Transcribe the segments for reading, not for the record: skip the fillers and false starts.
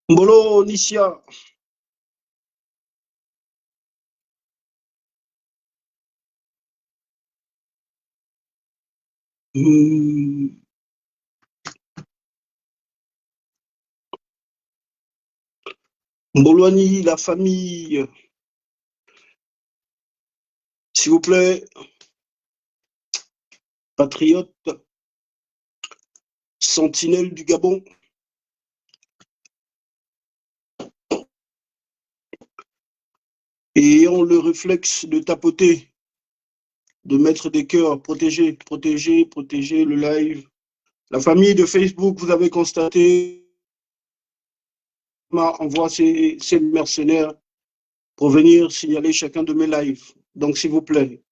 Mbolo, Nicia. Mboloani, la famille. S'il vous plaît. Patriote. Sentinelle du Gabon. Et ayant le réflexe de tapoter, de mettre des cœurs, protéger le live. La famille de Facebook, vous avez constaté, envoie ses mercenaires pour venir signaler chacun de mes lives. Donc, s'il vous plaît,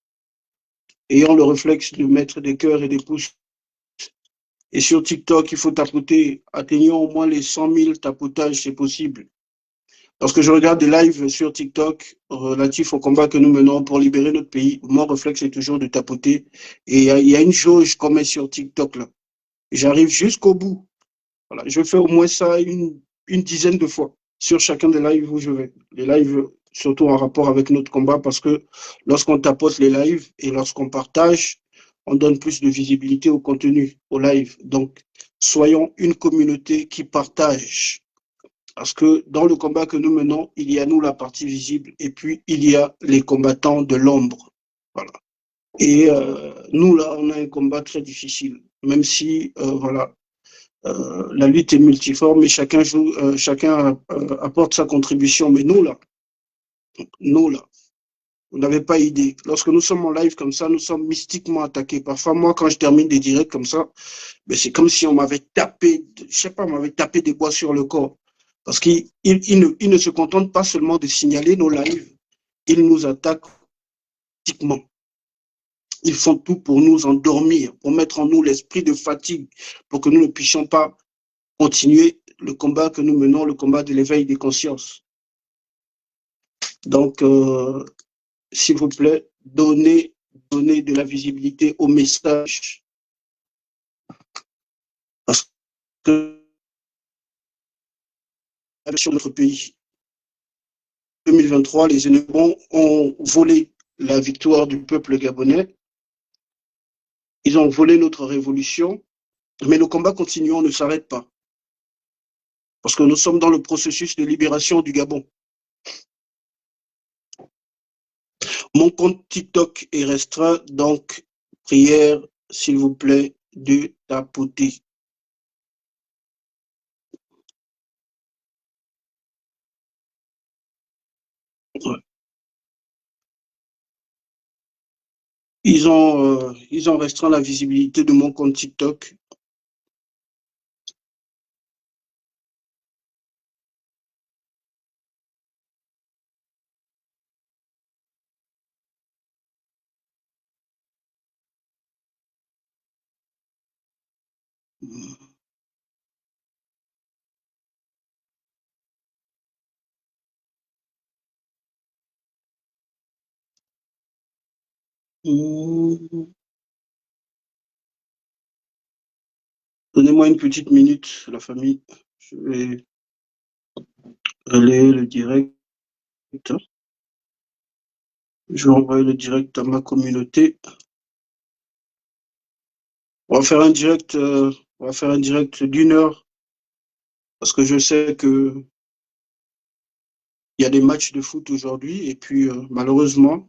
ayant le réflexe de mettre des cœurs et des pouces. Et sur TikTok, il faut tapoter. Atteignons au moins les 100 000 tapotages, c'est possible. Parce que je regarde des lives sur TikTok relatifs au combat que nous menons pour libérer notre pays. Mon réflexe est toujours de tapoter. Et il y a une jauge qu'on met sur TikTok là. J'arrive jusqu'au bout. Voilà. Je fais au moins ça une dizaine de fois sur chacun des lives où je vais. Les lives surtout en rapport avec notre combat parce que lorsqu'on tapote les lives et lorsqu'on partage, on donne plus de visibilité au contenu, au live. Donc, soyons une communauté qui partage. Parce que dans le combat que nous menons, il y a nous la partie visible et puis il y a les combattants de l'ombre. Voilà. Et nous, là, on a un combat très difficile, même si, voilà, la lutte est multiforme et chacun joue, chacun apporte sa contribution. Mais nous, là, vous n'avez pas idée. Lorsque nous sommes en live comme ça, nous sommes mystiquement attaqués. Parfois, moi, quand je termine des directs comme ça, ben, c'est comme si on m'avait tapé, je sais pas, on m'avait tapé des bois sur le corps. Parce qu'ils ne se contentent pas seulement de signaler nos lives, ils nous attaquent mystiquement. Ils font tout pour nous endormir, pour mettre en nous l'esprit de fatigue, pour que nous ne puissions pas continuer le combat que nous menons, le combat de l'éveil des consciences. Donc, s'il vous plaît, donnez de la visibilité au message. Parce que sur notre pays, 2023, les ennemis ont volé la victoire du peuple gabonais. Ils ont volé notre révolution, mais le combat continue, on ne s'arrête pas. Parce que nous sommes dans le processus de libération du Gabon. Mon compte TikTok est restreint, donc prière, s'il vous plaît, de tapoter. Ouais. Ils ont restreint la visibilité de mon compte TikTok. Donnez-moi une petite minute, la famille. Je vais aller le direct. Je vais envoyer le direct à ma communauté. On va faire un direct, on va faire un direct d'une heure parce que je sais que il y a des matchs de foot aujourd'hui et puis malheureusement,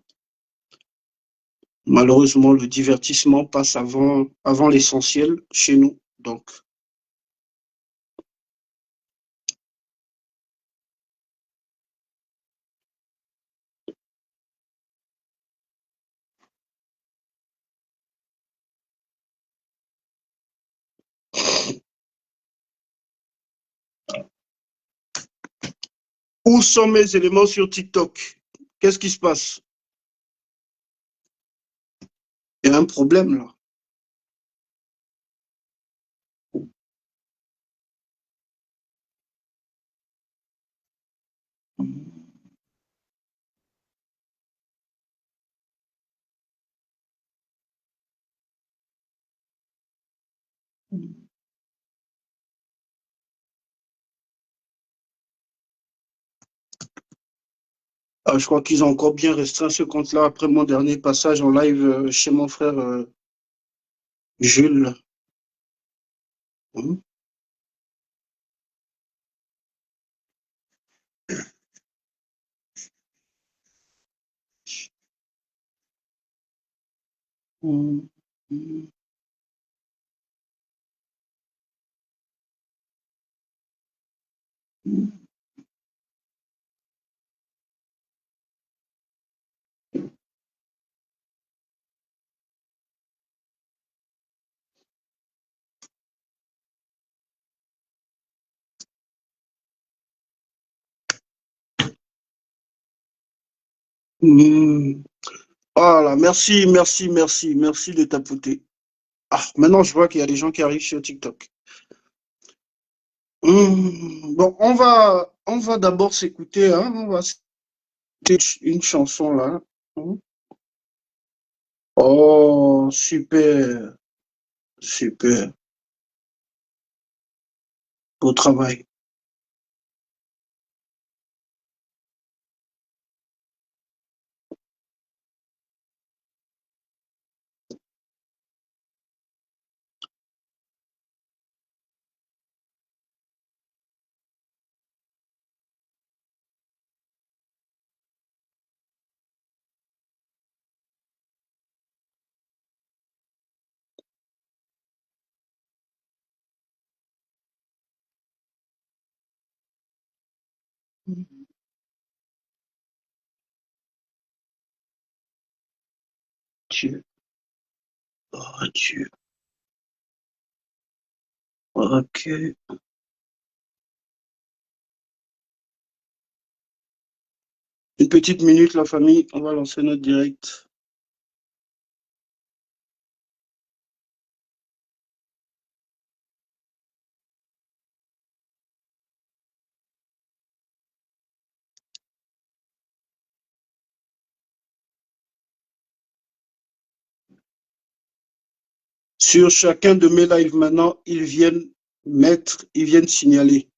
le divertissement passe avant l'essentiel chez nous. Donc, où sont mes éléments sur TikTok? Qu'est-ce qui se passe? Il y a un problème là. Ah, je crois qu'ils ont encore bien restreint ce compte-là après mon dernier passage en live chez mon frère Jules. Mhm. Mhm. Mhm. Voilà, merci de tapoter. Ah, maintenant je vois qu'il y a des gens qui arrivent sur TikTok. Bon, on va d'abord s'écouter, hein, on va s'écouter une chanson là. Hmm. Oh, super, super, beau travail. Dieu, oh Dieu, ok. Une petite minute, la famille, on va lancer notre direct. Sur chacun de mes lives maintenant, ils viennent signaler.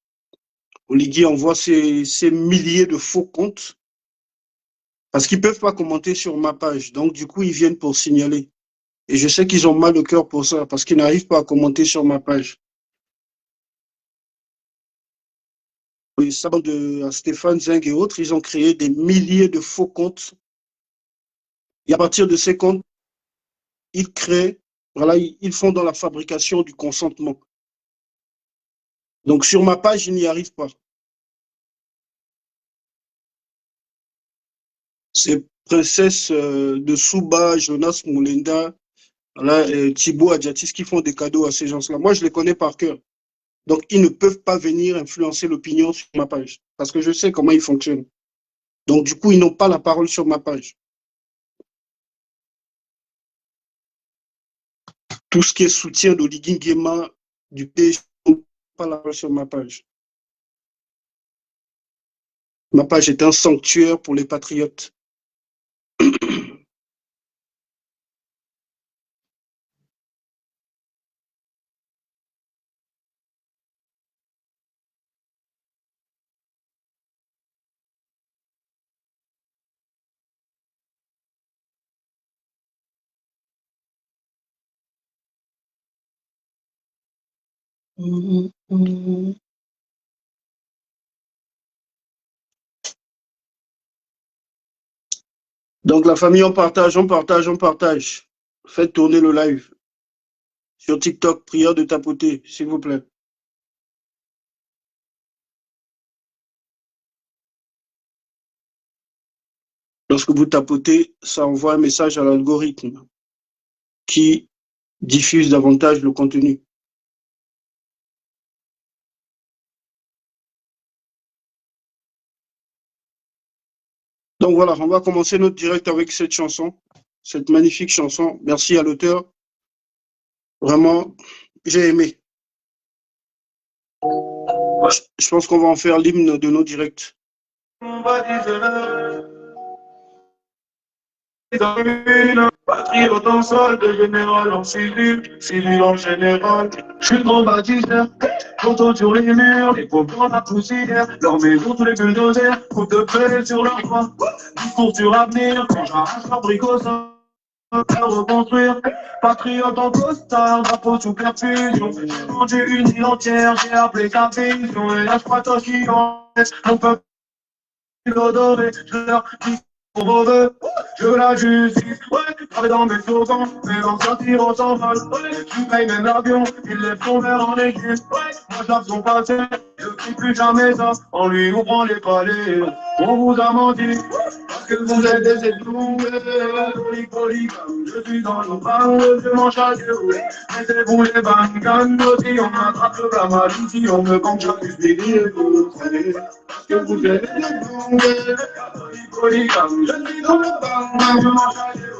Oligui envoie ces milliers de faux comptes. Parce qu'ils ne peuvent pas commenter sur ma page. Donc, du coup, ils viennent pour signaler. Et je sais qu'ils ont mal au cœur pour ça, parce qu'ils n'arrivent pas à commenter sur ma page. Et ça, de Stéphane Zeng et autres, ils ont créé des milliers de faux comptes. Et à partir de ces comptes, ils créent, voilà, ils font dans la fabrication du consentement. Donc, sur ma page, ils n'y arrivent pas. C'est Princesse de Souba, Jonas Moulenda, voilà, Thibaut Adjatis qui font des cadeaux à ces gens-là. Moi, je les connais par cœur. Donc, ils ne peuvent pas venir influencer l'opinion sur ma page parce que je sais comment ils fonctionnent. Donc, du coup, ils n'ont pas la parole sur ma page. Tout ce qui est soutien d'Oligui Nguema, du PSG, ils n'ont pas la parole sur ma page. Ma page est un sanctuaire pour les patriotes. Donc, la famille, on partage, on partage, on partage. Faites tourner le live sur TikTok. Prière de tapoter, s'il vous plaît. Lorsque vous tapotez, ça envoie un message à l'algorithme qui diffuse davantage le contenu. Donc voilà, on va commencer notre direct avec cette chanson, cette magnifique chanson. Merci à l'auteur. Vraiment, j'ai aimé. Je pense qu'on va en faire l'hymne de nos directs. Patriote en solde, général en civil, civil en général. Je suis traumatiseur, photo sur les murs, les pauvres dans la poussière, leurs maisons, tous les bulldozers, coupe de paix sur leur croix, discours sur l'avenir, quand j'arrache leur bricot, reconstruire, patriote en costard, drapeau sous perfusion, j'ai vendu une île entière, j'ai appelé ta vision, et la toi qui en laisse, mon peuple l'odorer, je leur dis je la justice, ouais, travaille dans mes slogans, mais en sortir on s'envole, ouais, je paye même l'avion, ils les font vers en église, ouais, moi je son passé, je crie plus jamais ça, on lui ouvrant les palais, on vous a menti, parce que vous êtes des ébloués, je suis dans le bras, je mange à Dieu, mettez-vous les bancanes, aussi on attrape la maladie, on me compte chaque délire, parce que vous êtes des ébloués, polygame, je suis dans le bas, je mange à Dieu,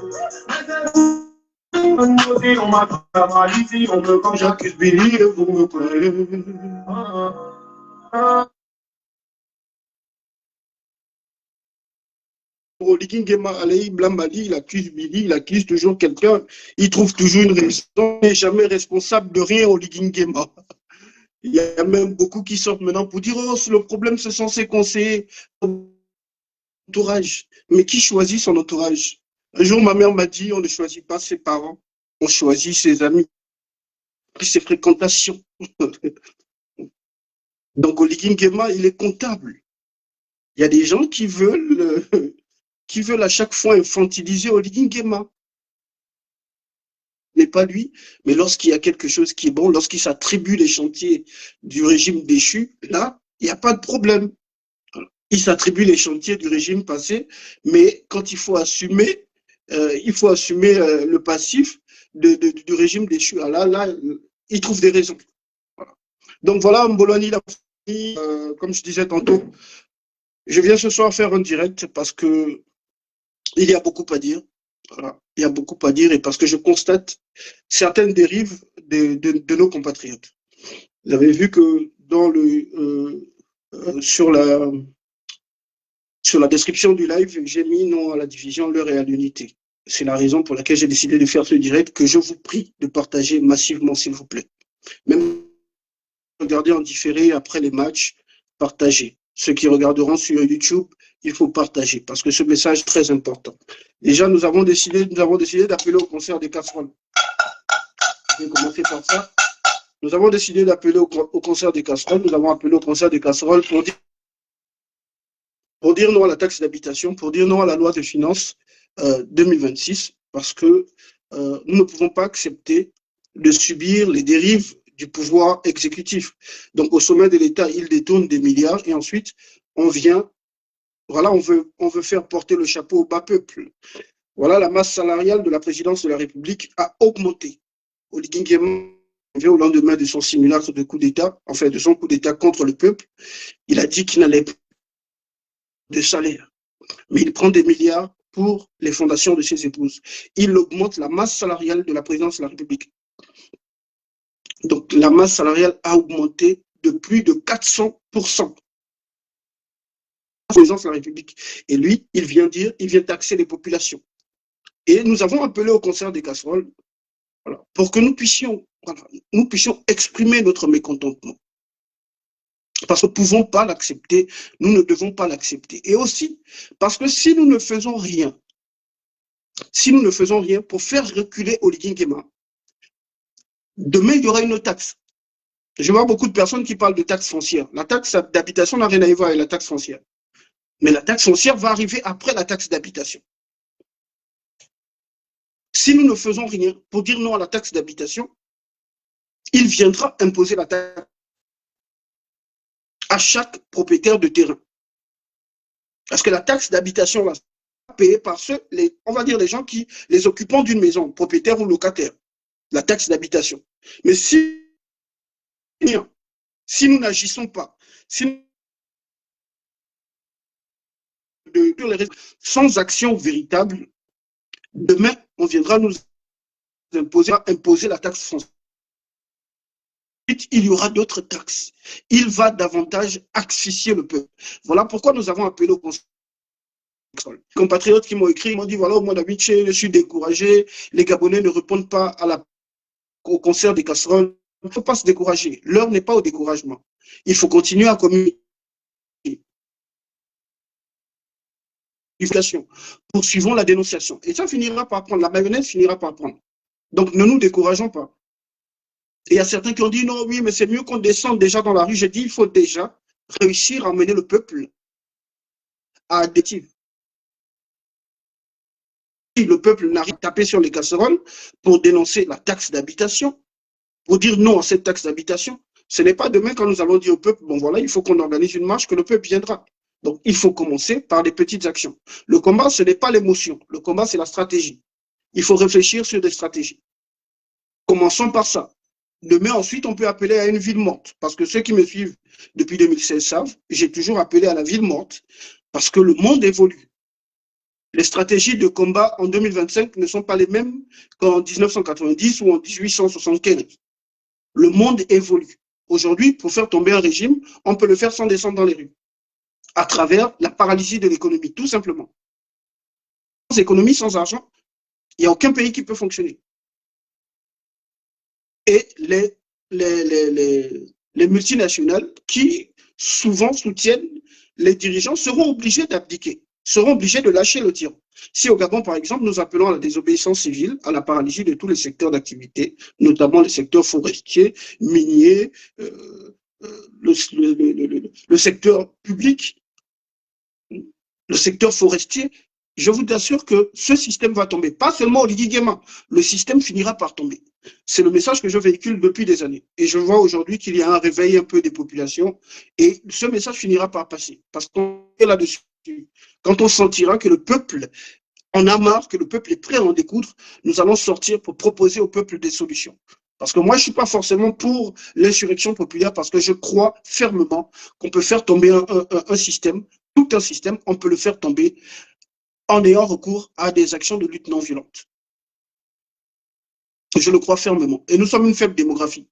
on m'attrape la maladie, on me compte chaque délire, vous me prenez. Oligui Nguema, Alain Blambali, il accuse Billy, il accuse toujours quelqu'un, il trouve toujours une raison, il n'est jamais responsable de rien, Oligui Nguema. Il y a même beaucoup qui sortent maintenant pour dire, oh, le problème, ce sont ses conseillers, son entourage. Mais qui choisit son entourage? Un jour, ma mère m'a dit, on ne choisit pas ses parents, on choisit ses amis, ses fréquentations. Donc, Oligui Nguema, il est comptable. Il y a des gens qui veulent à chaque fois infantiliser Oligui Nguema. N'est pas lui, mais lorsqu'il y a quelque chose qui est bon, lorsqu'il s'attribue les chantiers du régime déchu, là, il n'y a pas de problème. Il s'attribue les chantiers du régime passé, mais quand il faut assumer le passif du régime déchu. Ah là, il trouve des raisons. Voilà. Donc voilà, Mbolani, comme je disais tantôt, je viens ce soir faire un direct parce que il y a beaucoup à dire. Voilà. Il y a beaucoup à dire et parce que je constate certaines dérives de nos compatriotes. Vous avez vu que sur la description du live, j'ai mis non à la division, l'heure et à l'unité. C'est la raison pour laquelle j'ai décidé de faire ce direct que je vous prie de partager massivement, s'il vous plaît. Même regarder en différé après les matchs, partagez. ceux qui regarderont sur YouTube, il faut partager parce que ce message est très important. Déjà, nous avons décidé d'appeler au concert des casseroles. Je vais commencer par ça. Nous avons décidé d'appeler au concert des casseroles. Nous avons appelé au concert des casseroles pour dire non à la taxe d'habitation, pour dire non à la loi de finances 2026, parce que nous ne pouvons pas accepter de subir les dérives du pouvoir exécutif. Donc, au sommet de l'État, il détourne des milliards et ensuite, on vient, voilà, on veut faire porter le chapeau au bas peuple. Voilà, la masse salariale de la présidence de la République a augmenté. Oligui Nguema, au lendemain de son simulacre de coup d'État, enfin de son coup d'État contre le peuple, il a dit qu'il n'allait pas de salaire, mais il prend des milliards pour les fondations de ses épouses. Il augmente la masse salariale de la présidence de la République. Donc, la masse salariale a augmenté de plus de 400%. La présidence de la République. Et lui, il vient taxer les populations. Et nous avons appelé au concert des casseroles, voilà, pour que nous puissions exprimer notre mécontentement. Parce que nous ne pouvons pas l'accepter, nous ne devons pas l'accepter. Et aussi, parce que si nous ne faisons rien pour faire reculer Oligui Nguema, demain, il y aura une taxe. Je vois beaucoup de personnes qui parlent de taxe foncière. La taxe d'habitation n'a rien à voir avec la taxe foncière. Mais la taxe foncière va arriver après la taxe d'habitation. Si nous ne faisons rien pour dire non à la taxe d'habitation, il viendra imposer la taxe à chaque propriétaire de terrain. Parce que la taxe d'habitation va être payée par on va dire les gens les occupants d'une maison, propriétaires ou locataires. La taxe d'habitation. Mais si nous n'agissons pas, sans action véritable, demain, on viendra nous imposer la taxe foncière. Il y aura d'autres taxes. Il va davantage asphyxier le peuple. Voilà pourquoi nous avons appelé au conseil. Les compatriotes qui m'ont écrit, m'ont dit, voilà, au mois d'août, je suis découragé, les Gabonais ne répondent pas au concert des casseroles. Il ne faut pas se décourager. L'heure n'est pas au découragement. Il faut continuer à communiquer. Poursuivons la dénonciation. Et ça finira par prendre. La mayonnaise finira par prendre. Donc, ne nous décourageons pas. Et il y a certains qui ont dit, non, oui, mais c'est mieux qu'on descende déjà dans la rue. J'ai dit, il faut déjà réussir à mener le peuple à des tirs. Si le peuple n'arrive pas à taper sur les casseroles pour dénoncer la taxe d'habitation, pour dire non à cette taxe d'habitation, ce n'est pas demain quand nous allons dire au peuple, bon voilà, il faut qu'on organise une marche que le peuple viendra. Donc, il faut commencer par des petites actions. Le combat, ce n'est pas l'émotion. Le combat, c'est la stratégie. Il faut réfléchir sur des stratégies. Commençons par ça. Demain, ensuite, on peut appeler à une ville morte. Parce que ceux qui me suivent depuis 2016 savent, j'ai toujours appelé à la ville morte parce que le monde évolue. Les stratégies de combat en 2025 ne sont pas les mêmes qu'en 1990 ou en 1875. Le monde évolue. Aujourd'hui, pour faire tomber un régime, on peut le faire sans descendre dans les rues, à travers la paralysie de l'économie, tout simplement. Sans économie, sans argent, il n'y a aucun pays qui peut fonctionner. Et les multinationales qui souvent soutiennent les dirigeants seront obligés d'abdiquer, seront obligés de lâcher le tyran. Si au Gabon, par exemple, nous appelons à la désobéissance civile, à la paralysie de tous les secteurs d'activité, notamment les secteurs forestiers, miniers, le secteur public, le secteur forestier, je vous assure que ce système va tomber. Pas seulement Oligui Nguema, le système finira par tomber. C'est le message que je véhicule depuis des années. Et je vois aujourd'hui qu'il y a un réveil un peu des populations et ce message finira par passer. Parce qu'on est là-dessus. Quand on sentira que le peuple en a marre, que le peuple est prêt à en découdre, nous allons sortir pour proposer au peuple des solutions. Parce que moi, je ne suis pas forcément pour l'insurrection populaire parce que je crois fermement qu'on peut faire tomber un système, tout un système, on peut le faire tomber en ayant recours à des actions de lutte non violente. Je le crois fermement. Et nous sommes une faible démographie.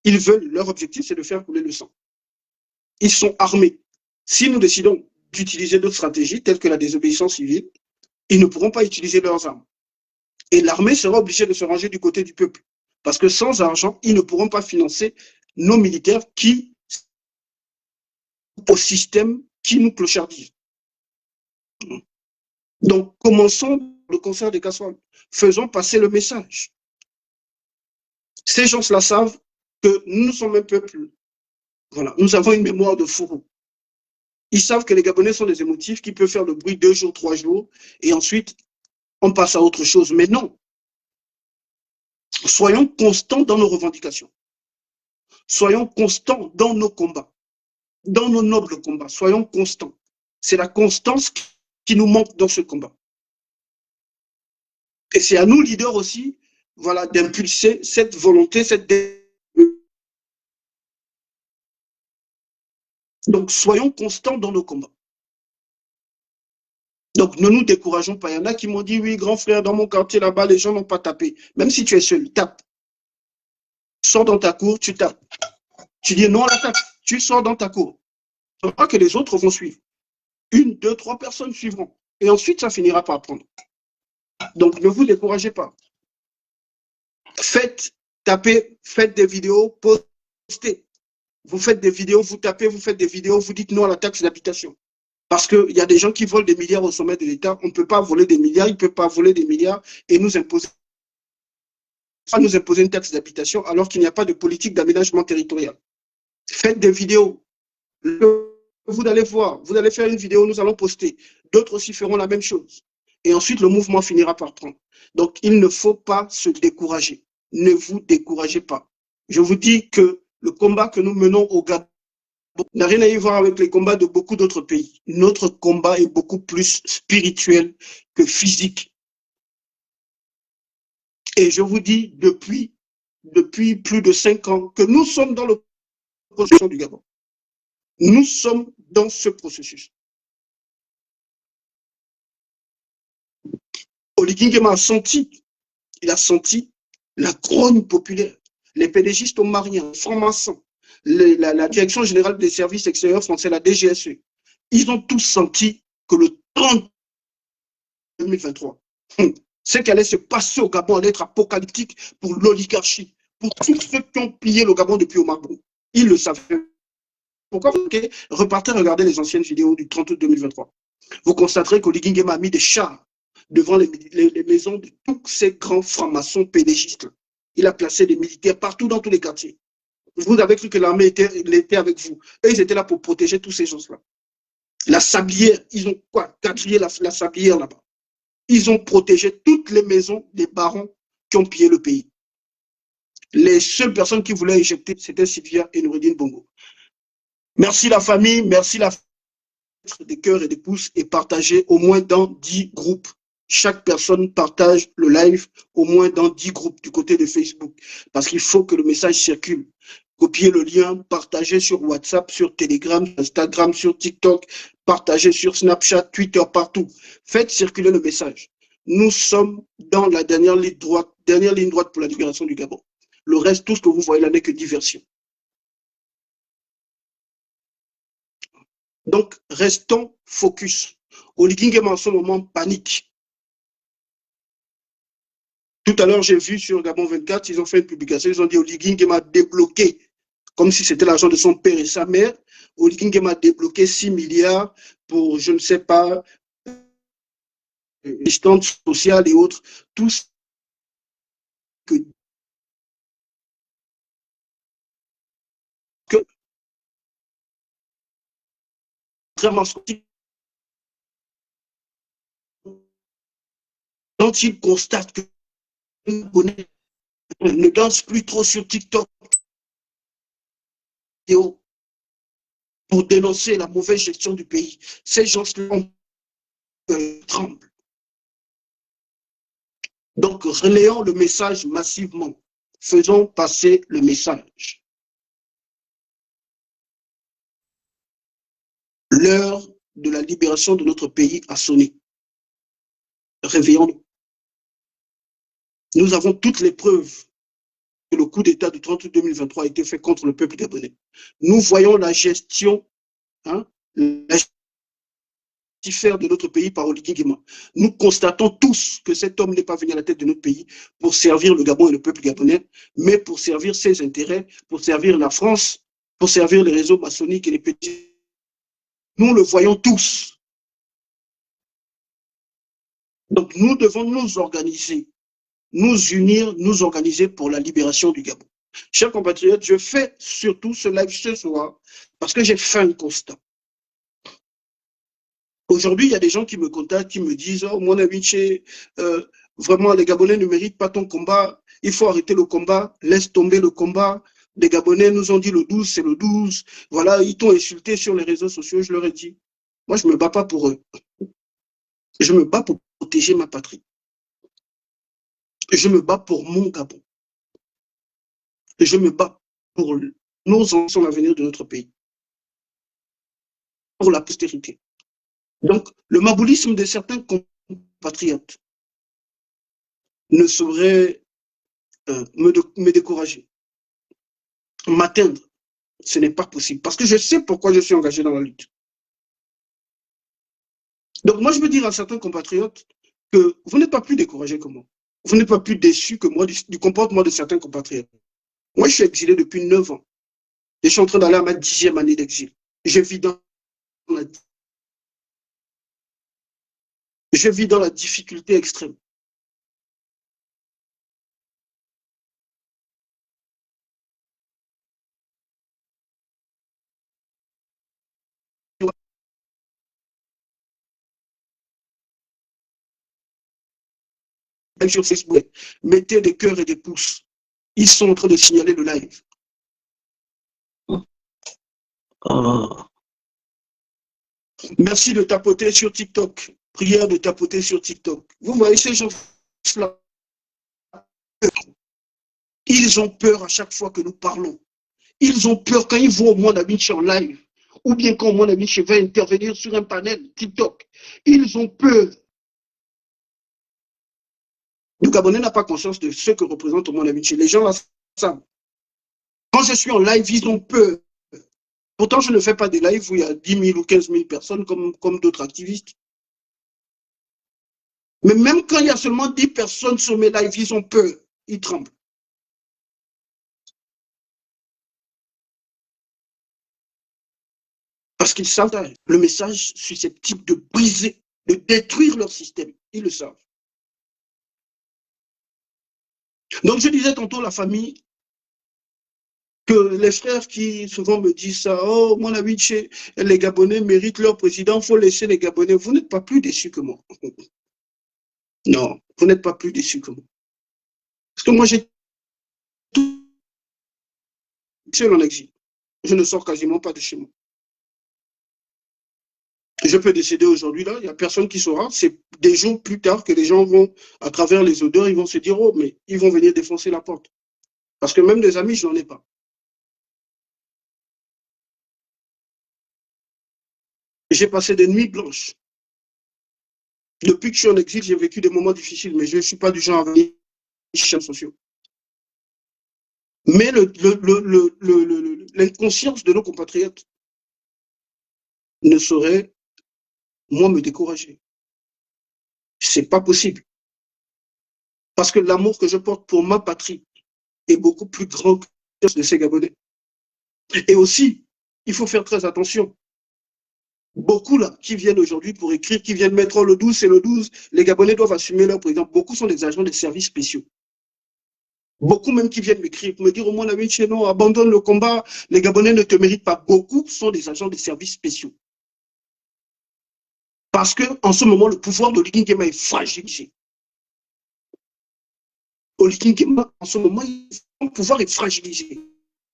Ils veulent, leur objectif, c'est de faire couler le sang. Ils sont armés. Si nous décidons d'utiliser d'autres stratégies, telles que la désobéissance civile, ils ne pourront pas utiliser leurs armes. Et l'armée sera obligée de se ranger du côté du peuple. Parce que sans argent, ils ne pourront pas financer nos militaires qui au système qui nous clochardise. Donc, commençons le concert des casseroles. Faisons passer le message. Ces gens-là savent que nous sommes un peuple. Voilà, nous avons une mémoire de fourreau. Ils savent que les Gabonais sont des émotifs qui peuvent faire le bruit 2 jours, 3 jours, et ensuite, on passe à autre chose. Mais non. Soyons constants dans nos revendications. Soyons constants dans nos combats, dans nos nobles combats. Soyons constants. C'est la constance qui nous manque dans ce combat. Et c'est à nous, leaders aussi, voilà, d'impulser cette volonté, Donc, soyons constants dans nos combats. Donc, ne nous décourageons pas. Il y en a qui m'ont dit, oui, grand frère, dans mon quartier là-bas, les gens n'ont pas tapé. Même si tu es seul, tape. Sors dans ta cour, tu tapes. Tu dis non à l'attaque, tu sors dans ta cour. Il ne faut pas que les autres vont suivre. 1, 2, 3 personnes suivront. Et ensuite, ça finira par prendre. Donc, ne vous découragez pas. Faites, tapez, faites des vidéos, postez. Vous faites des vidéos, vous tapez, vous faites des vidéos, vous dites non à la taxe d'habitation. Parce qu'il y a des gens qui volent des milliards au sommet de l'État. On ne peut pas voler des milliards, ils ne peuvent pas voler des milliards et nous imposer une taxe d'habitation alors qu'il n'y a pas de politique d'aménagement territorial. Faites des vidéos. Vous allez voir, vous allez faire une vidéo, nous allons poster. D'autres aussi feront la même chose. Et ensuite, le mouvement finira par prendre. Donc, il ne faut pas se décourager. Ne vous découragez pas. Je vous dis que le combat que nous menons au Gabon n'a rien à y voir avec les combats de beaucoup d'autres pays. Notre combat est beaucoup plus spirituel que physique. Et je vous dis, depuis plus de 5 ans, que nous sommes dans le processus du Gabon. Nous sommes dans ce processus. Oligui Nguema a senti, il a senti la grogne populaire. Les pédégistes au Marien, francs-maçons, la Direction générale des services extérieurs français, la DGSE, ils ont tous senti que le 30 2023, ce qui allait se passer au Gabon allait être apocalyptique pour l'oligarchie, pour tous ceux qui ont pillé le Gabon depuis Omar Bongo. Ils le savaient. Pourquoi vous repartez regarder les anciennes vidéos du 30 août 2023? Vous constaterez qu'Oligui Nguema a mis des chars devant les maisons de tous ces grands francs-maçons pédégistes. Il a placé des militaires partout dans tous les quartiers. Vous avez cru que l'armée était avec vous. Eux, ils étaient là pour protéger tous ces gens-là. La sablière, ils ont quoi? Quadrillé la sablière là-bas. Ils ont protégé toutes les maisons des barons qui ont pillé le pays. Les seules personnes qui voulaient éjecter, c'était Sylvia et Noureddine Bongo. Merci la famille, merci la des cœurs et des pouces et partagez au moins dans 10 groupes. Chaque personne partage le live au moins dans 10 groupes du côté de Facebook parce qu'il faut que le message circule. Copiez le lien, partagez sur WhatsApp, sur Telegram, Instagram, sur TikTok, partagez sur Snapchat, Twitter, partout. Faites circuler le message. Nous sommes dans la dernière ligne droite pour la libération du Gabon. Le reste, tout ce que vous voyez là n'est que diversion. Donc, restons focus. Oligui Nguema en ce moment panique. Tout à l'heure, j'ai vu sur Gabon 24, ils ont fait une publication, ils ont dit Oligui Nguema débloqué, comme si c'était l'argent de son père et sa mère. Oligui Nguema débloqué 6 milliards pour, je ne sais pas, assistance sociale et autres. Tout ce que quand il constate que ne danse plus trop sur TikTok pour dénoncer la mauvaise gestion du pays. Ces gens-là tremblent. Donc, relayons le message massivement. Faisons passer le message. L'heure de la libération de notre pays a sonné. Réveillons-nous. Nous avons toutes les preuves que le coup d'État du 30 août 2023 a été fait contre le peuple gabonais. Nous voyons la gestion, la faire de notre pays par Oligui Nguema. Nous constatons tous que cet homme n'est pas venu à la tête de notre pays pour servir le Gabon et le peuple gabonais, mais pour servir ses intérêts, pour servir la France, pour servir les réseaux maçonniques et les petits Nous le voyons tous. Donc, nous devons nous organiser, nous unir, nous organiser pour la libération du Gabon. Chers compatriotes, je fais surtout ce live ce soir parce que j'ai fait un constat. Aujourd'hui, il y a des gens qui me contactent, qui me disent « Oh, mon ami, vraiment, les Gabonais ne méritent pas ton combat. Il faut arrêter le combat. Laisse tomber le combat. Les Gabonais nous ont dit le 12, c'est le 12. Voilà, ils t'ont insulté sur les réseaux sociaux. » Je leur ai dit « Moi, je ne me bats pas pour eux. Je me bats pour protéger ma patrie. Je me bats pour mon Gabon. Je me bats pour nos enfants, l'avenir de notre pays. Pour la postérité. » Donc, le maboulisme de certains compatriotes ne saurait me décourager, m'atteindre. Ce n'est pas possible. Parce que je sais pourquoi je suis engagé dans la lutte. Donc, moi, je veux dire à certains compatriotes que vous n'êtes pas plus découragés que moi. Vous n'êtes pas plus déçus que moi du comportement de certains compatriotes. Moi, je suis exilé depuis 9 ans. Et je suis en train d'aller à ma 10e année d'exil. Je vis dans la difficulté extrême. Sur Facebook, mettez des cœurs et des pouces. Ils sont en train de signaler le live. Merci de tapoter sur TikTok. Prière de tapoter sur TikTok. Vous voyez ces gens-là, ils ont peur à chaque fois que nous parlons. Ils ont peur quand ils voient mon ami en live, ou bien quand mon ami va intervenir sur un panel TikTok. Ils ont peur. Le Gabonais n'a pas conscience de ce que représente mon ami. Les gens là savent. Quand je suis en live, ils ont peur. Pourtant, je ne fais pas des lives où il y a 10 000 ou 15 000 personnes comme d'autres activistes. Mais même quand il y a seulement 10 personnes sur mes lives, ils ont peur, ils tremblent. Parce qu'ils savent le message susceptible de briser, de détruire leur système. Ils le savent. Donc je disais tantôt la famille, que les frères qui souvent me disent ça, oh mon ami, les Gabonais méritent leur président, il faut laisser les Gabonais. Vous n'êtes pas plus déçus que moi. Non, vous n'êtes pas plus déçus que moi. Parce que moi, j'ai tout seul en exil. Je ne sors quasiment pas de chez moi. Je peux décéder aujourd'hui, là, il n'y a personne qui saura. C'est des jours plus tard que les gens vont, à travers les odeurs, ils vont se dire, oh, mais ils vont venir défoncer la porte. Parce que même des amis, je n'en ai pas. J'ai passé des nuits blanches. Depuis que je suis en exil, j'ai vécu des moments difficiles, mais je ne suis pas du genre à venir chiens sociaux. Mais l'inconscience de nos compatriotes ne saurait, moi, me décourager. C'est pas possible. Parce que l'amour que je porte pour ma patrie est beaucoup plus grand que celui de ces Gabonais. Et aussi, il faut faire très attention. Beaucoup là, qui viennent aujourd'hui pour écrire, qui viennent mettre le 12, c'est le 12, les Gabonais doivent assumer leur président. Beaucoup sont des agents des services spéciaux. Beaucoup même qui viennent m'écrire pour me dire, au moins, ami chez nous, abandonne le combat, les Gabonais ne te méritent pas. Beaucoup sont des agents des services spéciaux. Parce qu'en ce moment, le pouvoir de Oligui Nguema est fragilisé. Oligui Nguema, en ce moment, son pouvoir est fragilisé.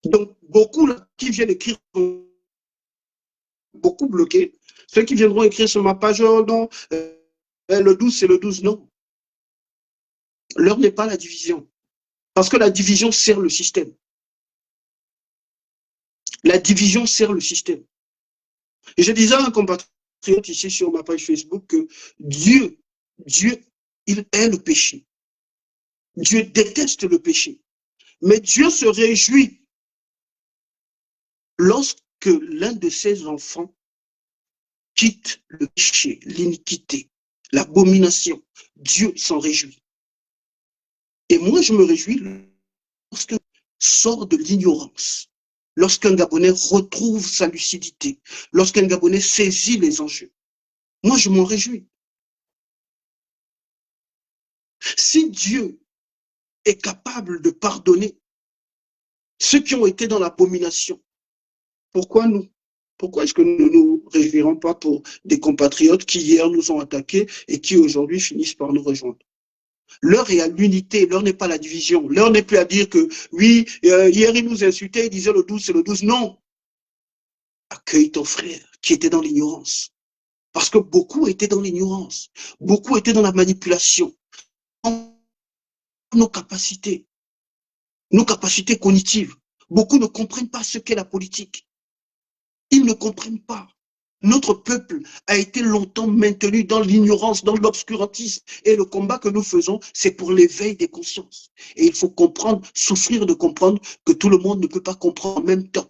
Donc, beaucoup là, qui viennent écrire, beaucoup bloqués. Ceux qui viendront écrire sur ma page, oh non, le 12, c'est le 12, non. L'heure n'est pas la division. Parce que la division sert le système. La division sert le système. Et je disais à un compatriote ici sur ma page Facebook que Dieu, il hait le péché. Dieu déteste le péché. Mais Dieu se réjouit lorsque l'un de ses enfants quitte le péché, l'iniquité, l'abomination. Dieu s'en réjouit. Et moi, je me réjouis lorsque sort de l'ignorance, lorsqu'un Gabonais retrouve sa lucidité, lorsqu'un Gabonais saisit les enjeux. Moi, je m'en réjouis. Si Dieu est capable de pardonner ceux qui ont été dans l'abomination, pourquoi nous? Pourquoi est-ce que nous ne nous réjouirons pas pour des compatriotes qui hier nous ont attaqués et qui aujourd'hui finissent par nous rejoindre? L'heure est à l'unité, l'heure n'est pas à la division. L'heure n'est plus à dire que, oui, hier il nous insultait, il disait le 12, c'est le 12. Non. Accueille ton frère qui était dans l'ignorance. Parce que beaucoup étaient dans l'ignorance. Beaucoup étaient dans la manipulation. Nos capacités cognitives. Beaucoup ne comprennent pas ce qu'est la politique. Ils ne comprennent pas. Notre peuple a été longtemps maintenu dans l'ignorance, dans l'obscurantisme. Et le combat que nous faisons, c'est pour l'éveil des consciences. Et il faut comprendre, souffrir de comprendre que tout le monde ne peut pas comprendre en même temps.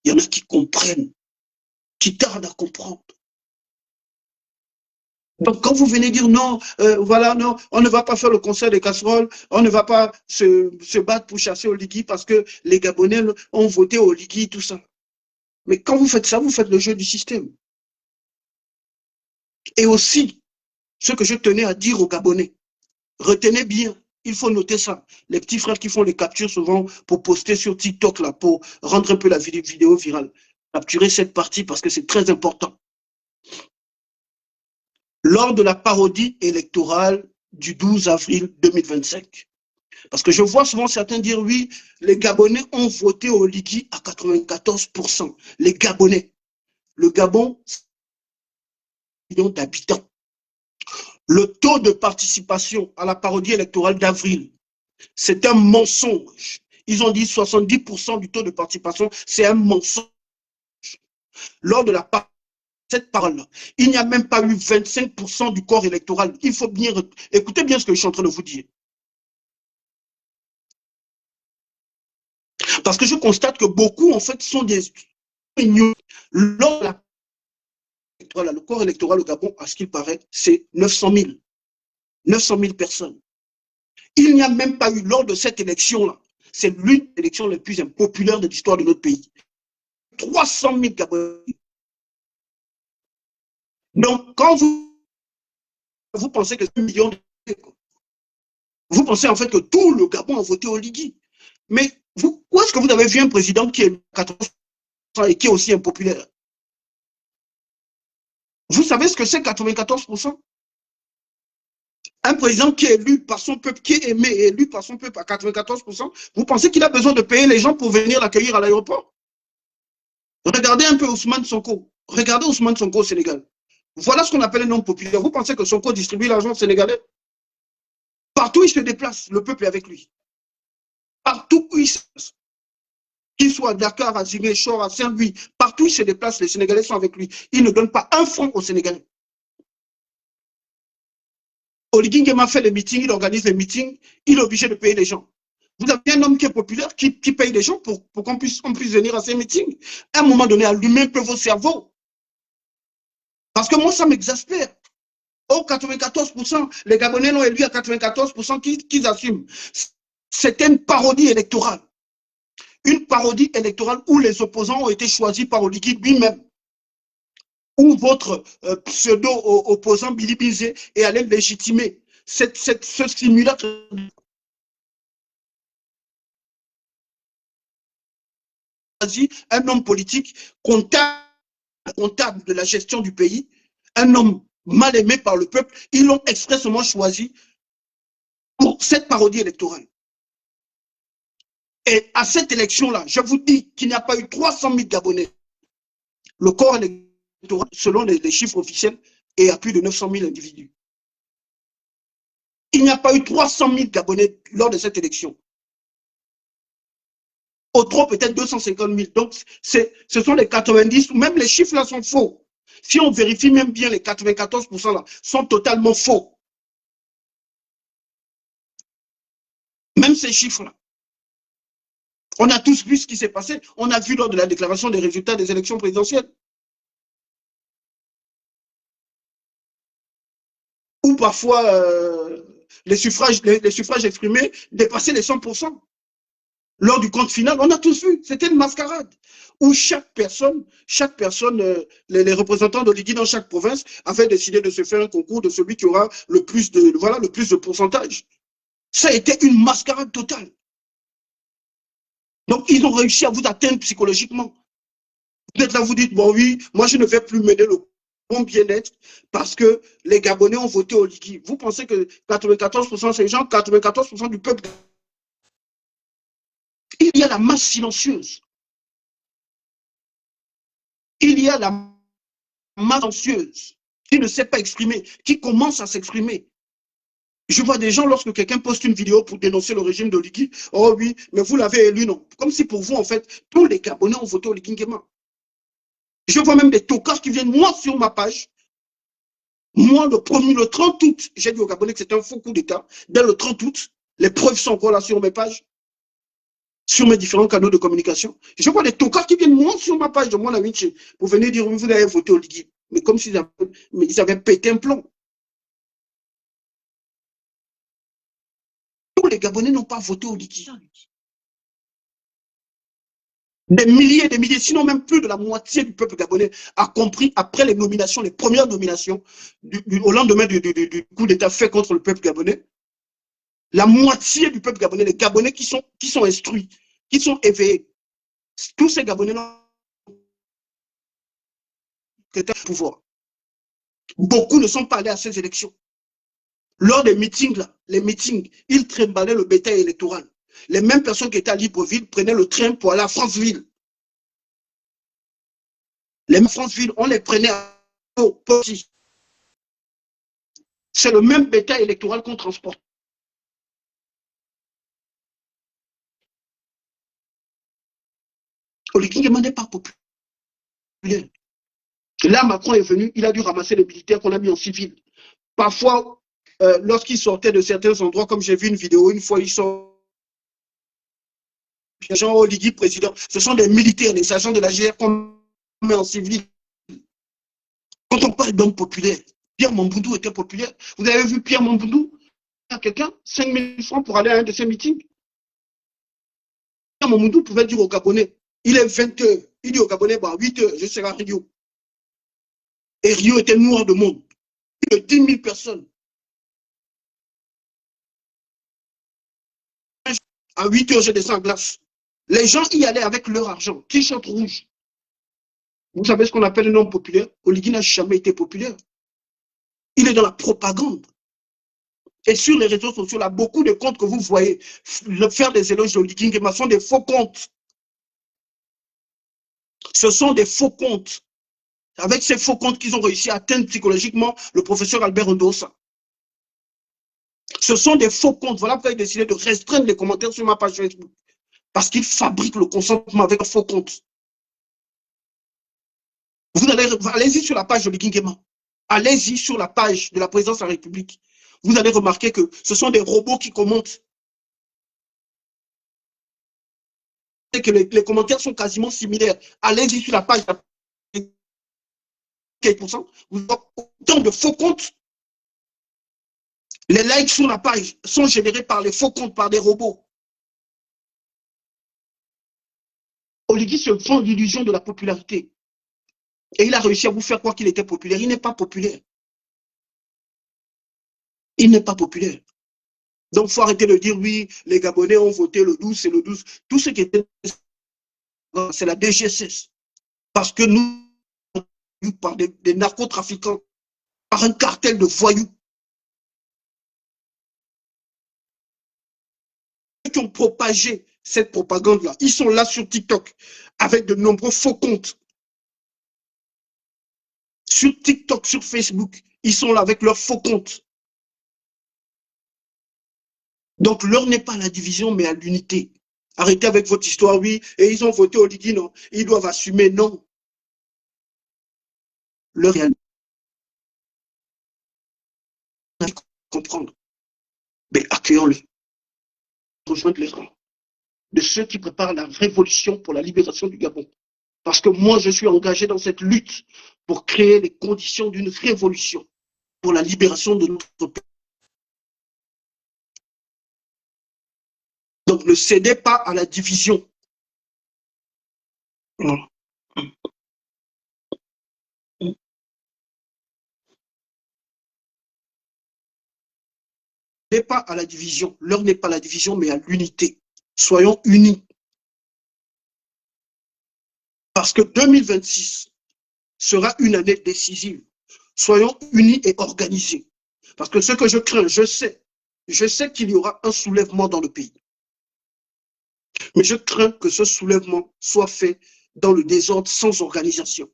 Il y en a qui comprennent, qui tardent à comprendre. Donc quand vous venez dire non, voilà, non, on ne va pas faire le concert des casseroles, on ne va pas se battre pour chasser Oligui parce que les Gabonais ont voté Oligui, tout ça. Mais quand vous faites ça, vous faites le jeu du système. Et aussi, ce que je tenais à dire aux Gabonais, retenez bien, il faut noter ça. Les petits frères qui font les captures souvent pour poster sur TikTok, là, pour rendre un peu la vidéo virale. Capturez cette partie parce que c'est très important. Lors de la parodie électorale du 12 avril 2025, parce que je vois souvent certains dire, oui, les Gabonais ont voté au Oligui à 94%. Les Gabonais. Le Gabon, 1 million d'habitants. Le taux de participation à la parodie électorale d'avril, c'est un mensonge. Ils ont dit 70% du taux de participation, c'est un mensonge. Lors de cette parole-là, il n'y a même pas eu 25% du corps électoral. Il faut bien écoutez bien ce que je suis en train de vous dire. Parce que je constate que beaucoup, en fait, sont des ignorants. Lors de le corps électoral au Gabon, à ce qu'il paraît, c'est 900 000. 900 000 personnes. Il n'y a même pas eu, lors de cette élection-là, c'est l'une des élections les plus impopulaires de l'histoire de notre pays. 300 000 Gabonais. Donc, quand vous pensez que c'est 1 million, vous pensez en fait que tout le Gabon a voté Oligui. Mais où est-ce que vous avez vu un président qui est 80% et qui est aussi impopulaire? Vous savez ce que c'est 94%? Un président qui est élu par son peuple, qui est aimé et élu par son peuple à 94%, vous pensez qu'il a besoin de payer les gens pour venir l'accueillir à l'aéroport? Regardez un peu Ousmane Sonko. Regardez Ousmane Sonko au Sénégal. Voilà ce qu'on appelle un homme populaire. Vous pensez que Sonko distribue l'argent sénégalais? Partout où il se déplace, le peuple est avec lui. Partout où il se déplace, qu'il soit à Dakar, à Ziguinchor, à Saint-Louis, partout où il se déplace, les Sénégalais sont avec lui. Il ne donne pas un franc aux Sénégalais. Oligui Nguema fait les meetings, il organise les meetings, il est obligé de payer les gens. Vous avez un homme qui est populaire, qui paye des gens pour qu'on puisse venir à ces meetings. À un moment donné, allumer un peu vos cerveaux. Parce que moi, ça m'exaspère. Oh, 94%, les Gabonais l'ont élu à 94% qu'ils assument. C'était une parodie électorale. Une parodie électorale où les opposants ont été choisis par Oligui lui-même. Où votre pseudo-opposant Billy Bizet est allé légitimer ce simulacre. Un homme politique comptable de la gestion du pays, un homme mal aimé par le peuple, ils l'ont expressément choisi pour cette parodie électorale. Et à cette élection-là, je vous dis qu'il n'y a pas eu 300 000 Gabonais. Le corps électoral, selon les chiffres officiels, est à plus de 900 000 individus. Il n'y a pas eu 300 000 Gabonais lors de cette élection. Au trop, peut-être 250 000. Donc, ce sont les 90, ou même les chiffres là sont faux. Si on vérifie même bien, les 94% là sont totalement faux. Même ces chiffres-là. On a tous vu ce qui s'est passé. On a vu lors de la déclaration des résultats des élections présidentielles. Où parfois, les suffrages exprimés dépassaient les 100%. Lors du compte final, on a tous vu, c'était une mascarade où chaque personne, les représentants de l'Igui dans chaque province avaient décidé de se faire un concours de celui qui aura le plus de pourcentage. Ça a été une mascarade totale. Donc, ils ont réussi à vous atteindre psychologiquement. Vous êtes là, vous dites, bon oui, moi je ne vais plus mener le bon bien-être parce que les Gabonais ont voté au Ligui. Vous pensez que 94% c'est les gens, 94% du peuple. Il y a la masse silencieuse. Il y a la masse silencieuse qui ne sait pas exprimer, qui commence à s'exprimer. Je vois des gens, lorsque quelqu'un poste une vidéo pour dénoncer le régime de Ligui, oh oui, mais vous l'avez élu, non. Comme si pour vous, en fait, tous les Gabonais ont voté au Ligui Nguema. Je vois même des tocards qui viennent, moi, sur ma page. Moi, le 30 août, j'ai dit aux Gabonais que c'était un faux coup d'État. Dès le 30 août, les preuves sont encore là sur mes pages, sur mes différents canaux de communication. Je vois des tocards qui viennent, moi, sur ma page de mon ami, pour venir dire, vous avez voté au Ligui. Mais comme s'ils avaient pété un plomb. Tous les Gabonais n'ont pas voté au Ligui. Des milliers, sinon même plus de la moitié du peuple gabonais a compris après les nominations, les premières nominations, au lendemain du coup d'État fait contre le peuple gabonais. La moitié du peuple gabonais, les Gabonais qui sont instruits, qui sont éveillés, tous ces Gabonais-là étaient au pouvoir. Beaucoup ne sont pas allés à ces élections. Lors des meetings, là, les meetings, ils trimballaient le bétail électoral. Les mêmes personnes qui étaient à Libreville prenaient le train pour aller à Franceville. Les Franceville, on les prenait à Poti. C'est le même bétail électoral qu'on transporte. Oligui Nguema n'est pas populaire. Là, Macron est venu, il a dû ramasser les militaires qu'on a mis en civil. Parfois, lorsqu'ils sortaient de certains endroits, comme j'ai vu une vidéo, une fois, ils sont Jean Oligui, président, ce sont des militaires, des agents de la GR qu'on met en civil. Quand on parle d'hommes populaires, Pierre Mamboundou était populaire. Vous avez vu Pierre Mamboundou à quelqu'un 5 000 francs pour aller à un de ses meetings. Pierre Mamboundou pouvait dire aux Gabonais, il est 20 h. Il dit aux Gabonais, bah, 8 h, je serai à Rio. Et Rio était noir de monde. Il y a 10 000 personnes. À 8 h, je descends en glace. Les gens y allaient avec leur argent, t-shirt rouge. Vous savez ce qu'on appelle un homme populaire? Oligui n'a jamais été populaire. Il est dans la propagande. Et sur les réseaux sociaux, là, beaucoup de comptes que vous voyez faire des éloges d'Oligui Nguema sont des faux comptes. Ce sont des faux comptes. Avec ces faux comptes qu'ils ont réussi à atteindre psychologiquement le professeur Albert Ndossa. Ce sont des faux comptes. Voilà pourquoi il a décidé de restreindre les commentaires sur ma page Facebook. Parce qu'il fabrique le consentement avec un faux compte. Allez-y sur la page de Oligui Nguema. Allez-y sur la page de la présidence de la République. Vous allez remarquer que ce sont des robots qui commentent. Et que les commentaires sont quasiment similaires. Allez-y sur la page de 4%. Vous avez autant de faux comptes. Les likes sur la page sont générés par les faux comptes, par des robots. Oligui se prend l'illusion de la popularité. Et il a réussi à vous faire croire qu'il était populaire. Il n'est pas populaire. Il n'est pas populaire. Donc, il faut arrêter de dire, oui, les Gabonais ont voté le 12, c'est le 12. Tout ce qui était, c'est la DGSS. Parce que nous, par des narcotrafiquants, par un cartel de voyous, qui ont propagé cette propagande-là. Ils sont là sur TikTok avec de nombreux faux comptes. Sur TikTok, sur Facebook, ils sont là avec leurs faux comptes. Donc, l'heure n'est pas à la division, mais à l'unité. Arrêtez avec votre histoire, oui, et ils ont voté Oligui, non. Ils doivent assumer, non. L'heure est à comprendre. Mais accueillons-le. Rejoindre les rangs de ceux qui préparent la révolution pour la libération du Gabon. Parce que moi, je suis engagé dans cette lutte pour créer les conditions d'une révolution pour la libération de notre pays. Donc ne cédez pas à la division. Ne cédez pas à la division. L'heure n'est pas à la division, mais à l'unité. Soyons unis. Parce que 2026 sera une année décisive. Soyons unis et organisés. Parce que ce que je crains, je sais qu'il y aura un soulèvement dans le pays. Mais je crains que ce soulèvement soit fait dans le désordre, sans organisation.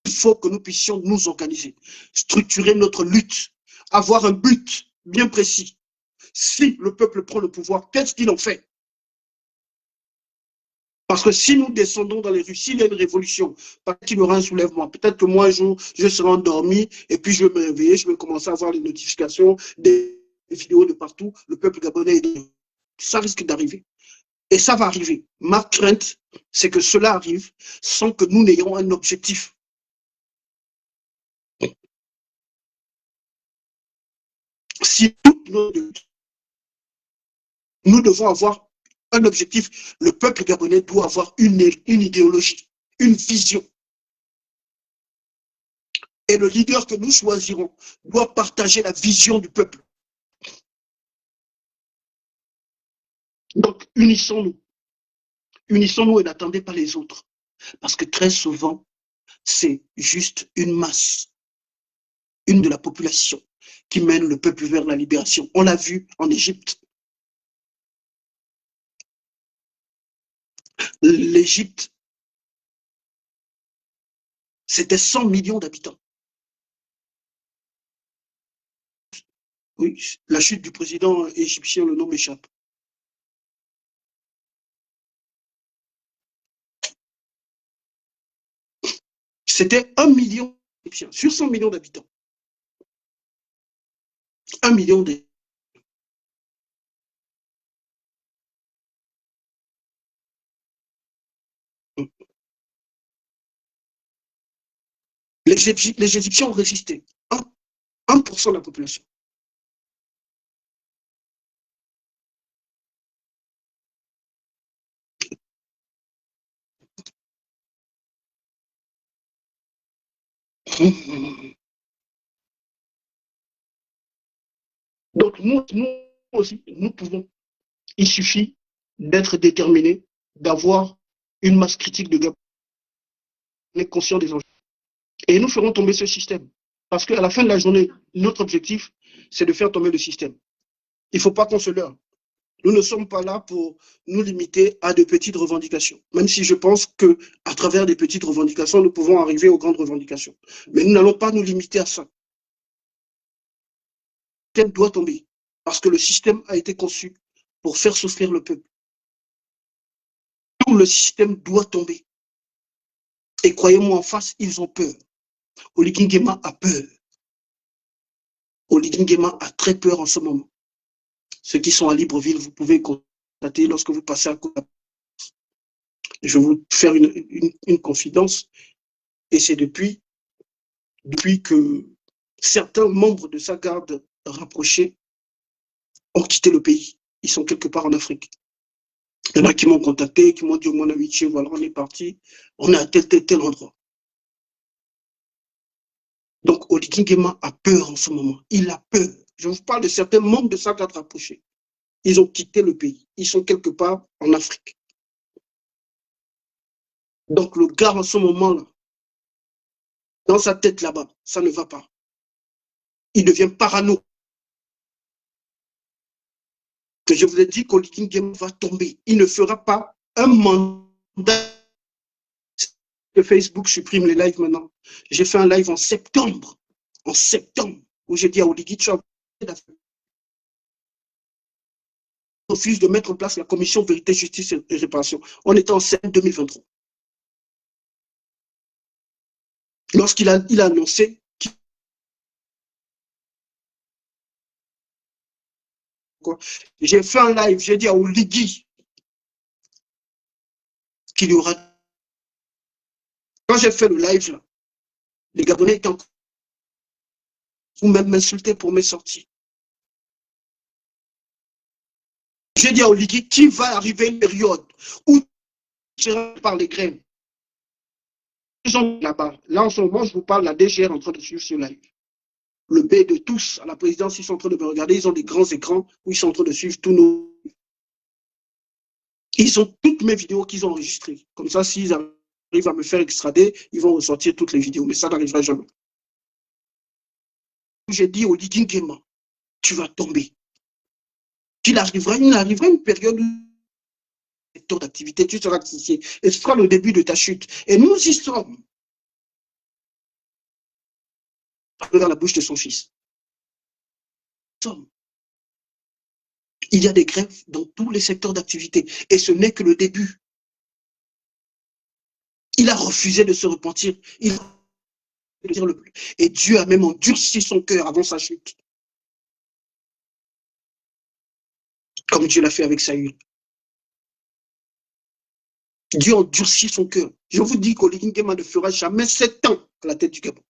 Il faut que nous puissions nous organiser, structurer notre lutte, avoir un but bien précis. Si le peuple prend le pouvoir, qu'est-ce qu'il en fait? Parce que si nous descendons dans les rues, s'il y a une révolution, peut-être qu'il y aura un soulèvement. Peut-être que moi, un jour, je serai endormi et puis je vais me réveiller, je vais commencer à voir les notifications, des vidéos de partout. Le peuple gabonais, ça risque d'arriver. Et ça va arriver. Ma crainte, c'est que cela arrive sans que nous n'ayons un objectif. Si nous devons avoir un objectif, le peuple gabonais doit avoir une idéologie, une vision. Et le leader que nous choisirons doit partager la vision du peuple. Donc, unissons-nous. Unissons-nous et n'attendez pas les autres. Parce que très souvent, c'est juste une masse, une de la population, qui mène le peuple vers la libération. On l'a vu en Égypte. L'Égypte, c'était 100 millions d'habitants. Oui, la chute du président égyptien, le nom m'échappe. C'était 1 million sur 100 millions d'habitants. 1 million de... Les Égyptiens ont résisté. 1% de la population. Donc nous aussi, nous pouvons. Il suffit d'être déterminé, d'avoir une masse critique de Gabonais conscients des enjeux. Et nous ferons tomber ce système. Parce qu'à la fin de la journée, notre objectif, c'est de faire tomber le système. Il ne faut pas qu'on se leurre. Nous ne sommes pas là pour nous limiter à de petites revendications. Même si je pense qu'à travers des petites revendications, nous pouvons arriver aux grandes revendications. Mais nous n'allons pas nous limiter à ça. Le système doit tomber. Parce que le système a été conçu pour faire souffrir le peuple. Tout le système doit tomber. Et croyez-moi, en face, ils ont peur. Oligui Nguema a peur. Oligui Nguema a très peur en ce moment. Ceux qui sont à Libreville, vous pouvez constater lorsque vous passez à côté. Je vais vous faire une confidence. Et c'est depuis que certains membres de sa garde rapprochée ont quitté le pays. Ils sont quelque part en Afrique. Il y en a qui m'ont contacté, qui m'ont dit, mon ami, voilà, on est parti, on est à tel endroit. Donc, Oligui Nguema a peur en ce moment. Il a peur. Je vous parle de certains membres de sa garde rapprochée. Ils ont quitté le pays. Ils sont quelque part en Afrique. Donc, le gars, en ce moment-là, dans sa tête là-bas, ça ne va pas. Il devient parano. Que je vous ai dit qu'Oligui Nguema va tomber. Il ne fera pas un mandat. Que Facebook supprime les lives maintenant. J'ai fait un live en septembre, où j'ai dit à Oligui, tu refuse de mettre en place la commission vérité, justice et réparation. On était en septembre 2023. Lorsqu'il a annoncé j'ai fait un live, j'ai dit à Oligui qu'il y aura. Quand j'ai fait le live, là, les Gabonais étaient encore ou même m'insulter pour mes sorties. Je dis à Oligui, qu'il va arriver une période où tu seras par les graines. Ils sont là-bas. Là, en ce moment, je vous parle, la DGR en train de suivre ce live. Le B de tous à la présidence, ils sont en train de me regarder. Ils ont des grands écrans où ils sont en train de suivre tous nos. Ils ont toutes mes vidéos qu'ils ont enregistrées. Comme ça, s'ils arrivent à me faire extrader, ils vont ressortir toutes les vidéos. Mais ça n'arrivera jamais. J'ai dit au Oligui Nguema, tu vas tomber. Il arrivera une période où secteur d'activité, tu seras associé. Et ce sera le début de ta chute. Et nous y sommes. Dans la bouche de son fils. Il y a des grèves dans tous les secteurs d'activité. Et ce n'est que le début. Il a refusé de se repentir. Et Dieu a même endurci son cœur avant sa chute. Comme Dieu l'a fait avec Saül. Dieu endurcit son cœur. Je vous dis qu'Oligui Nguema ne fera jamais 7 ans à la tête du Gabon.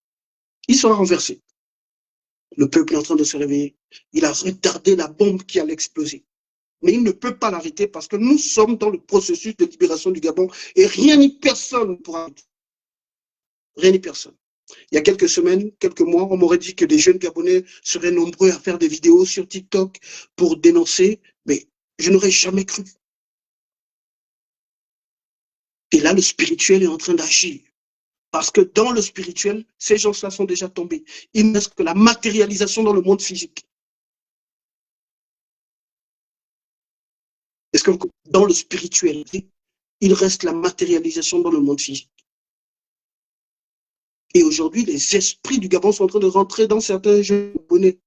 Il sera renversé. Le peuple est en train de se réveiller. Il a retardé la bombe qui allait exploser. Mais il ne peut pas l'arrêter parce que nous sommes dans le processus de libération du Gabon et rien ni personne ne pourra arrêter. Rien ni personne. Il y a quelques semaines, quelques mois, on m'aurait dit que des jeunes Gabonais seraient nombreux à faire des vidéos sur TikTok pour dénoncer, mais je n'aurais jamais cru. Et là, le spirituel est en train d'agir. Parce que dans le spirituel, ces gens-là sont déjà tombés. Il ne reste que la matérialisation dans le monde physique. Est-ce que dans le spirituel, il reste la matérialisation dans le monde physique? Et aujourd'hui, les esprits du Gabon sont en train de rentrer dans certains jeunes Gabonais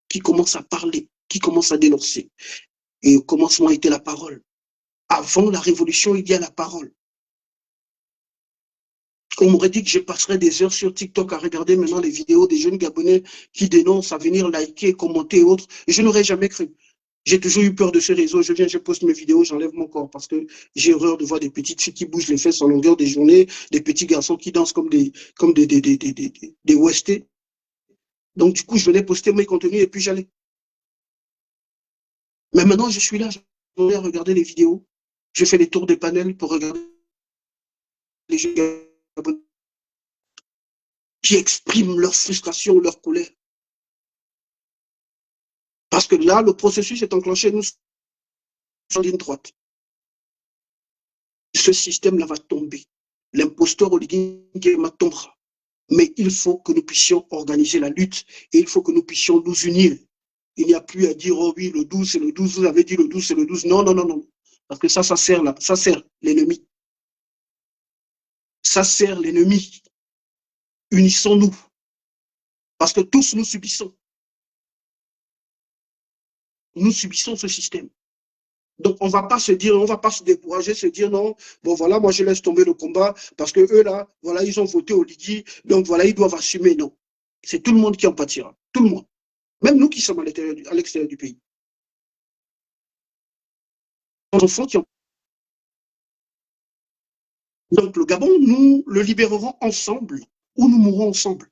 qui commencent à parler, qui commencent à dénoncer. Et au commencement était la parole. Avant la révolution, il y a la parole. On m'aurait dit que je passerais des heures sur TikTok à regarder maintenant les vidéos des jeunes Gabonais qui dénoncent, à venir liker, commenter et autres. Et je n'aurais jamais cru. J'ai toujours eu peur de ce réseau. Je viens, je poste mes vidéos, j'enlève mon corps parce que j'ai horreur de voir des petites filles qui bougent les fesses en longueur des journées, des petits garçons qui dansent comme des Westés. Donc, du coup, je venais poster mes contenus et puis j'allais. Mais maintenant, je suis là, je vais regarder les vidéos. Je fais les tours des panels pour regarder les jeunes Gabonais qui expriment leur frustration, leur colère. Parce que là, le processus est enclenché, nous sommes en ligne droite. Ce système-là va tomber. L'imposteur Oligui Nguema tombera. Mais il faut que nous puissions organiser la lutte et il faut que nous puissions nous unir. Il n'y a plus à dire, oh oui, le 12, c'est le 12, vous avez dit le 12, c'est le 12. Non, non, non, non. Parce que ça sert là, ça sert l'ennemi. Ça sert l'ennemi. Unissons-nous. Parce que tous nous subissons. Nous subissons ce système. Donc, on ne va pas se dire, on ne va pas se décourager, se dire non, bon voilà, moi je laisse tomber le combat parce que eux là, voilà, ils ont voté Oligui, donc voilà, ils doivent assumer. Non. C'est tout le monde qui en pâtira. Tout le monde. Même nous qui sommes à l'extérieur du pays. Les enfants qui ont... Donc, le Gabon, nous le libérerons ensemble ou nous mourrons ensemble.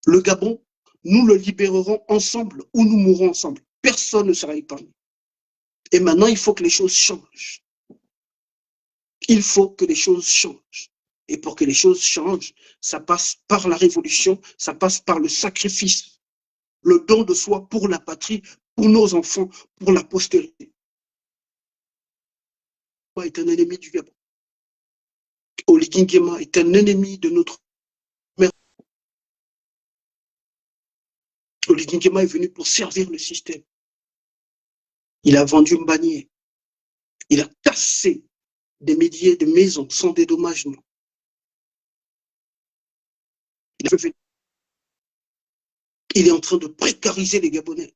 Le Gabon, nous le libérerons ensemble ou nous mourrons ensemble. Personne ne sera épargné. Et maintenant, il faut que les choses changent. Il faut que les choses changent. Et pour que les choses changent, ça passe par la révolution, ça passe par le sacrifice, le don de soi pour la patrie, pour nos enfants, pour la postérité. Est un ennemi du Gabon. Oligui Nguema est un ennemi de notre mère. Oligui Nguema est venu pour servir le système. Il a vendu Mbanié. Il a cassé des milliers de maisons sans dédommagement. Il est en train de précariser les Gabonais.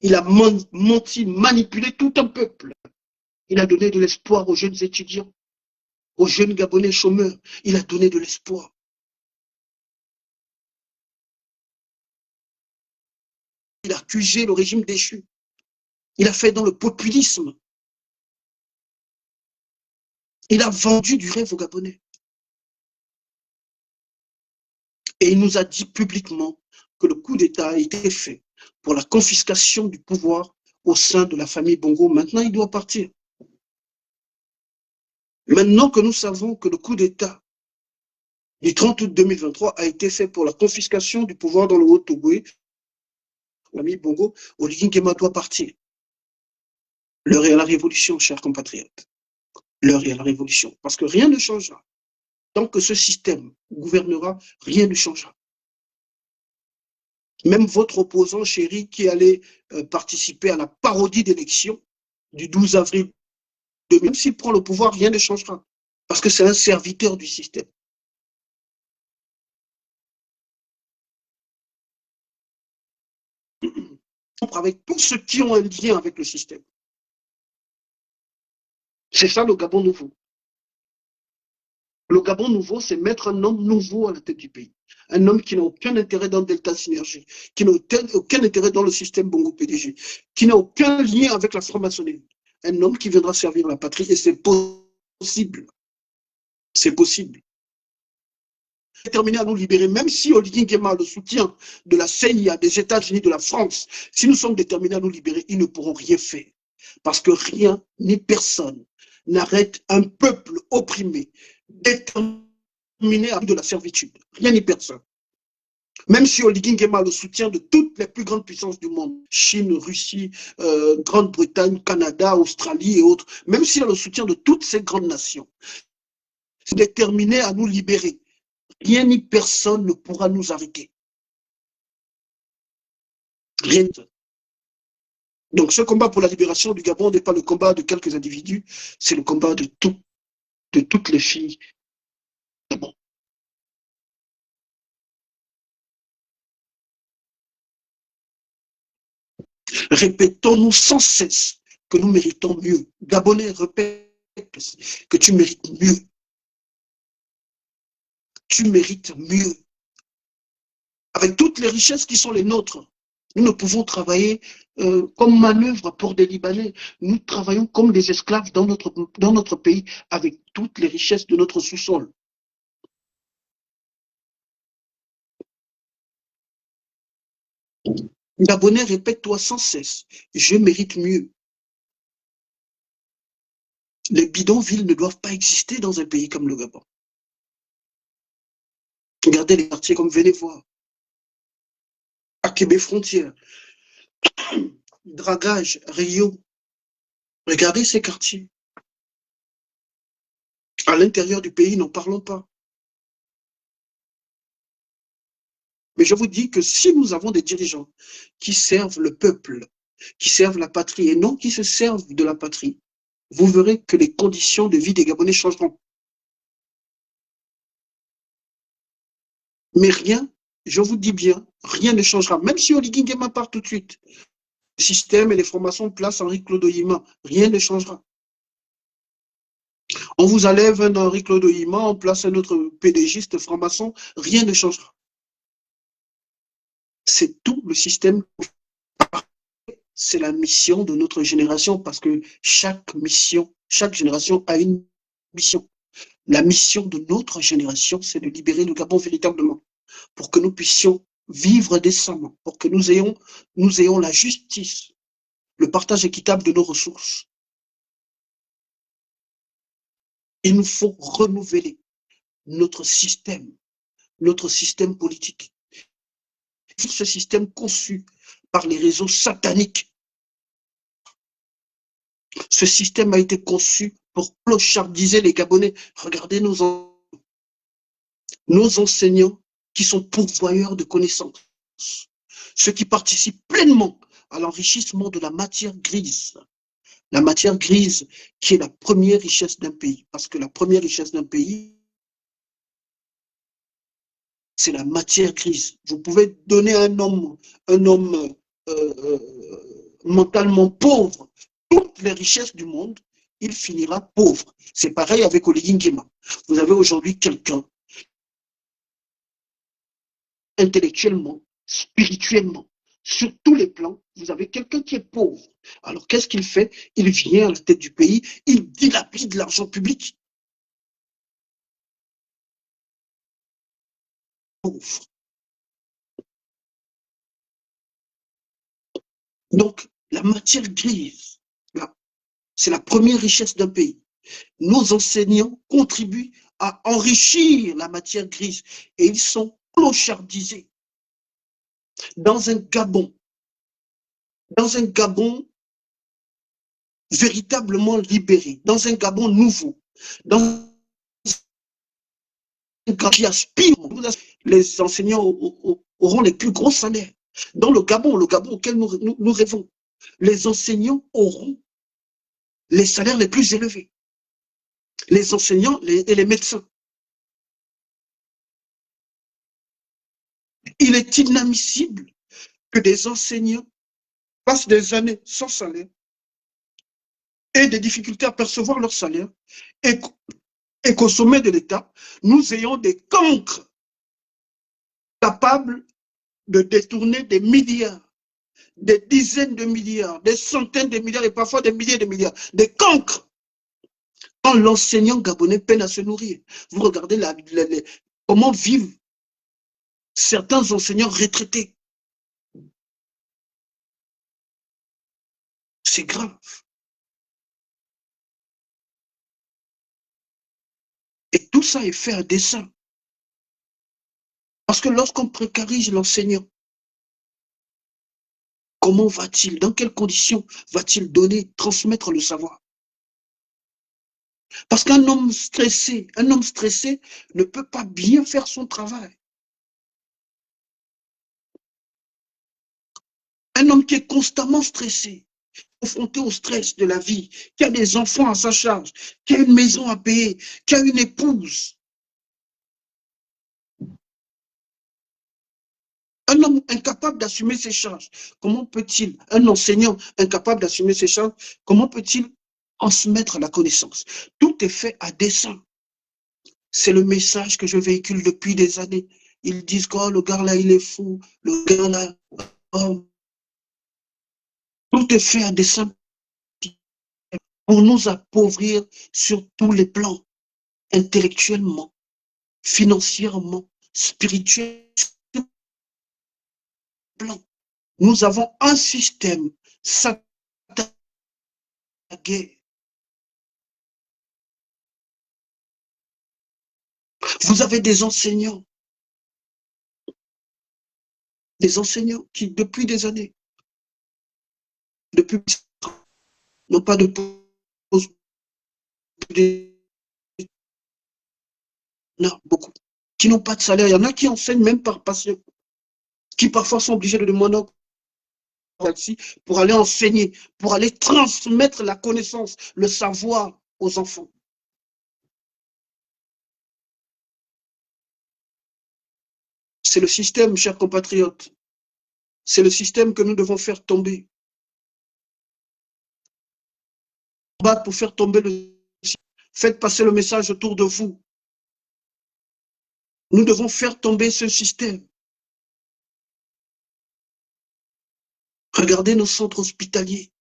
Il a menti, manipulé tout un peuple. Il a donné de l'espoir aux jeunes étudiants, aux jeunes Gabonais chômeurs. Il a donné de l'espoir. Il a accusé le régime déchu. Il a fait dans le populisme. Il a vendu du rêve aux Gabonais. Et il nous a dit publiquement que le coup d'État a été fait pour la confiscation du pouvoir au sein de la famille Bongo. Maintenant, il doit partir. Maintenant que nous savons que le coup d'État du 30 août 2023 a été fait pour la confiscation du pouvoir dans le Haut-Togo, l'ami Bongo, Oligui Nguema doit partir. L'heure est à la révolution, chers compatriotes. L'heure est à la révolution. Parce que rien ne changera. Tant que ce système gouvernera, rien ne changera. Même votre opposant chéri qui allait participer à la parodie d'élection du 12 avril 2000, même s'il prend le pouvoir, rien ne changera. Parce que c'est un serviteur du système. Avec tous ceux qui ont un lien avec le système. C'est ça le Gabon nouveau. Le Gabon nouveau, c'est mettre un homme nouveau à la tête du pays. Un homme qui n'a aucun intérêt dans Delta Synergie, qui n'a aucun intérêt dans le système Bongo PDG, qui n'a aucun lien avec la franc-maçonnerie. Un homme qui viendra servir la patrie, et c'est possible. C'est possible. Déterminé à nous libérer, même si Oligui Nguema a le soutien de la CIA, des États-Unis, de la France, si nous sommes déterminés à nous libérer, ils ne pourront rien faire. Parce que rien ni personne n'arrête un peuple opprimé, déterminé à de la servitude. Rien ni personne. Même si Oligui Nguema a le soutien de toutes les plus grandes puissances du monde, Chine, Russie, Grande-Bretagne, Canada, Australie et autres, même s'il a le soutien de toutes ces grandes nations, c'est déterminé à nous libérer. Rien ni personne ne pourra nous arrêter. Rien. Donc ce combat pour la libération du Gabon n'est pas le combat de quelques individus, c'est le combat de toutes les filles du Gabon. Répétons-nous sans cesse que nous méritons mieux. Gabonais, répète que tu mérites mieux. Tu mérites mieux. Avec toutes les richesses qui sont les nôtres, nous ne pouvons travailler comme manœuvre pour des Libanais. Nous travaillons comme des esclaves dans notre pays avec toutes les richesses de notre sous-sol. Gabonais, répète-toi sans cesse, je mérite mieux. Les bidonvilles ne doivent pas exister dans un pays comme le Gabon. Regardez les quartiers comme venez voir. À Québec frontière, Dragage, Rio. Regardez ces quartiers. À l'intérieur du pays, n'en parlons pas. Mais je vous dis que si nous avons des dirigeants qui servent le peuple, qui servent la patrie et non qui se servent de la patrie, vous verrez que les conditions de vie des Gabonais changeront. Mais rien, je vous dis bien, rien ne changera. Même si Oligui Nguema part tout de suite, le système et les formations placent Henri-Claude Oyima, rien ne changera. On vous enlève un Henri-Claude Oyima, on place un autre PDGiste franc-maçon, rien ne changera. C'est tout le système. C'est la mission de notre génération parce que chaque génération a une mission. La mission de notre génération, c'est de libérer le Gabon véritablement pour que nous puissions vivre décemment, pour que nous ayons la justice, le partage équitable de nos ressources. Il nous faut renouveler notre système politique. Ce système conçu par les réseaux sataniques. Ce système a été conçu pour clochardiser les Gabonais. Regardez nos enseignants qui sont pourvoyeurs de connaissances, ceux qui participent pleinement à l'enrichissement de la matière grise. La matière grise qui est la première richesse d'un pays. Parce que la première richesse d'un pays, c'est la matière grise. Vous pouvez donner à un homme mentalement pauvre toutes les richesses du monde, il finira pauvre. C'est pareil avec Oligui Nguema. Vous avez aujourd'hui quelqu'un intellectuellement, spirituellement, sur tous les plans, vous avez quelqu'un qui est pauvre. Alors qu'est-ce qu'il fait? Il vient à la tête du pays, il dilapide l'argent public. Pauvre. Donc, La matière grise, c'est la première richesse d'un pays. Nos enseignants contribuent à enrichir la matière grise et ils sont clochardisés dans un Gabon véritablement libéré, dans un Gabon nouveau, dans un Gabon qui aspire. Les enseignants auront les plus gros salaires. Dans le Gabon auquel nous rêvons, les enseignants auront les salaires les plus élevés. Les enseignants et les médecins. Il est inadmissible que des enseignants passent des années sans salaire et des difficultés à percevoir leur salaire et qu'au sommet de l'État, nous ayons des cancres capables de détourner des milliards, des dizaines de milliards, des centaines de milliards et parfois des milliers de milliards, des cancres. Quand l'enseignant gabonais peine à se nourrir, vous regardez comment vivent certains enseignants retraités. C'est grave. Et tout ça est fait à dessein. Parce que lorsqu'on précarise l'enseignant, comment va-t-il, dans quelles conditions va-t-il transmettre le savoir? Parce qu'un homme stressé ne peut pas bien faire son travail. Un homme qui est constamment stressé, confronté au stress de la vie, qui a des enfants à sa charge, qui a une maison à payer, qui a une épouse. Un homme incapable d'assumer ses charges, comment peut-il, un enseignant incapable d'assumer ses charges, comment peut-il transmettre la connaissance? Tout est fait à dessein. C'est le message que je véhicule depuis des années. Ils disent que oh, le gars là, il est fou, le gars là, oh. Tout est fait à dessein pour nous appauvrir sur tous les plans, intellectuellement, financièrement, spirituellement. Nous avons un système satanique. Vous avez des enseignants qui, depuis des années, depuis n'ont pas de pause, non, beaucoup, qui n'ont pas de salaire. Il y en a qui enseignent même par passion, qui parfois sont obligés de demander taxi pour aller enseigner, pour aller transmettre la connaissance, le savoir aux enfants. C'est le système, chers compatriotes. C'est le système que nous devons faire tomber. Pour faire tomber le système. Faites passer le message autour de vous. Nous devons faire tomber ce système. Regardez nos centres hospitaliers.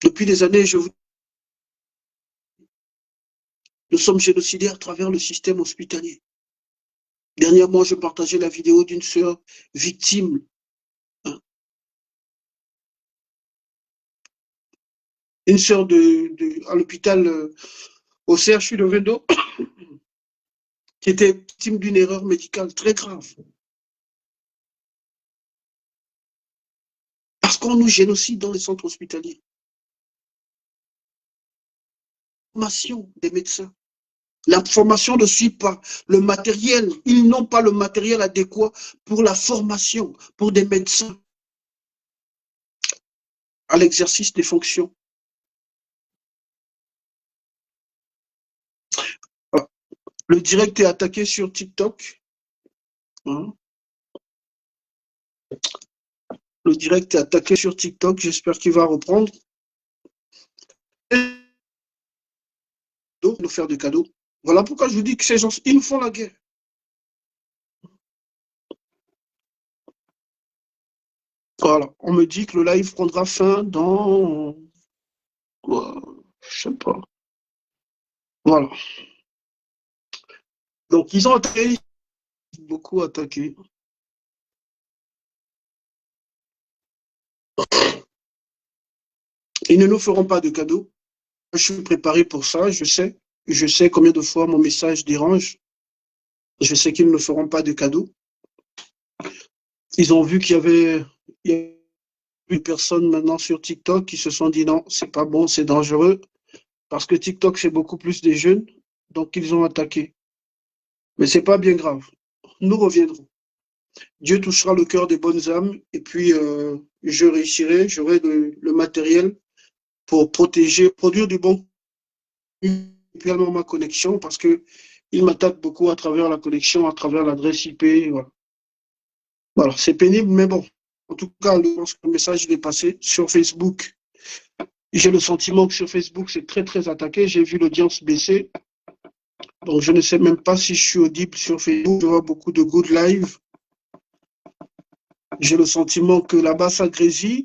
Depuis des années, nous sommes génocidés à travers le système hospitalier. Dernièrement, je partageais la vidéo d'une sœur victime. Une sœur à l'hôpital, au CHU de Vendo, qui était victime d'une erreur médicale très grave. Parce qu'on nous génocide dans les centres hospitaliers. La formation des médecins. La formation ne suit pas le matériel. Ils n'ont pas le matériel adéquat pour la formation, pour des médecins à l'exercice des fonctions. Le direct est attaqué sur TikTok. Le direct est attaqué sur TikTok. J'espère qu'il va reprendre. Nous faire des cadeaux. Voilà pourquoi je vous dis que ces gens, ils nous font la guerre. Voilà, on me dit que le live prendra fin dans... je sais pas. Voilà. Donc, ils ont attaqué, beaucoup attaqué. Ils ne nous feront pas de cadeaux. Je suis préparé pour ça, je sais. Je sais combien de fois mon message dérange. Je sais qu'ils ne feront pas de cadeaux. Ils ont vu il y a plus de personnes maintenant sur TikTok qui se sont dit non, c'est pas bon, c'est dangereux. Parce que TikTok, c'est beaucoup plus des jeunes. Donc, ils ont attaqué. Mais c'est pas bien grave. Nous reviendrons. Dieu touchera le cœur des bonnes âmes et puis je réussirai, j'aurai le matériel pour protéger, produire du bon également ma connexion parce que il m'attaque beaucoup à travers la connexion, à travers l'adresse IP. Voilà, voilà c'est pénible, mais bon. En tout cas, je pense que le message il est passé sur Facebook. J'ai le sentiment que sur Facebook, c'est très, très attaqué. J'ai vu l'audience baisser. Donc, je ne sais même pas si je suis audible sur Facebook. Je vois beaucoup de good live. J'ai le sentiment que là-bas, ça grésille.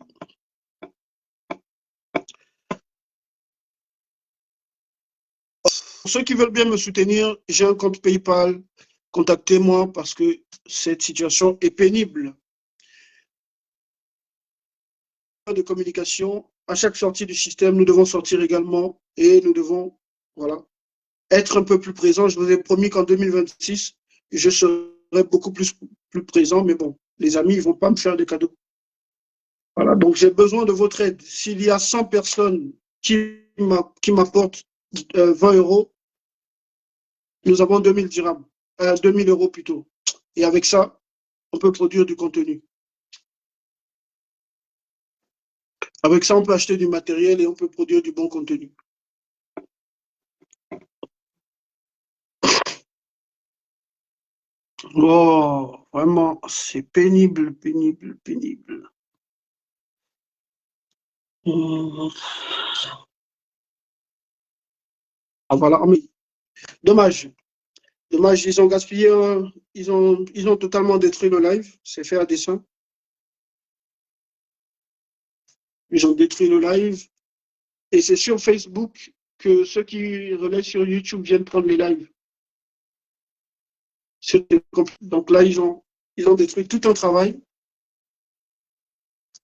Pour ceux qui veulent bien me soutenir, j'ai un compte PayPal. Contactez-moi parce que cette situation est pénible. De communication, à chaque sortie du système, nous devons sortir également et nous devons voilà, être un peu plus présents. Je vous ai promis qu'en 2026, je serai beaucoup plus présent, mais bon, les amis, ils ne vont pas me faire des cadeaux. Voilà, donc j'ai besoin de votre aide. S'il y a 100 personnes qui m'apportent 20 euros, nous avons 2000 dirhams, 2000 euros plutôt. Et avec ça, on peut produire du contenu. Avec ça, on peut acheter du matériel et on peut produire du bon contenu. Oh, vraiment, c'est pénible, pénible, pénible. Ah voilà, mais dommage. Dommage, ils ont gaspillé, ils ont totalement détruit le live. C'est fait à dessein. Ils ont détruit le live. Et c'est sur Facebook que ceux qui relaient sur YouTube viennent prendre les lives. Donc là, ils ont détruit tout un travail.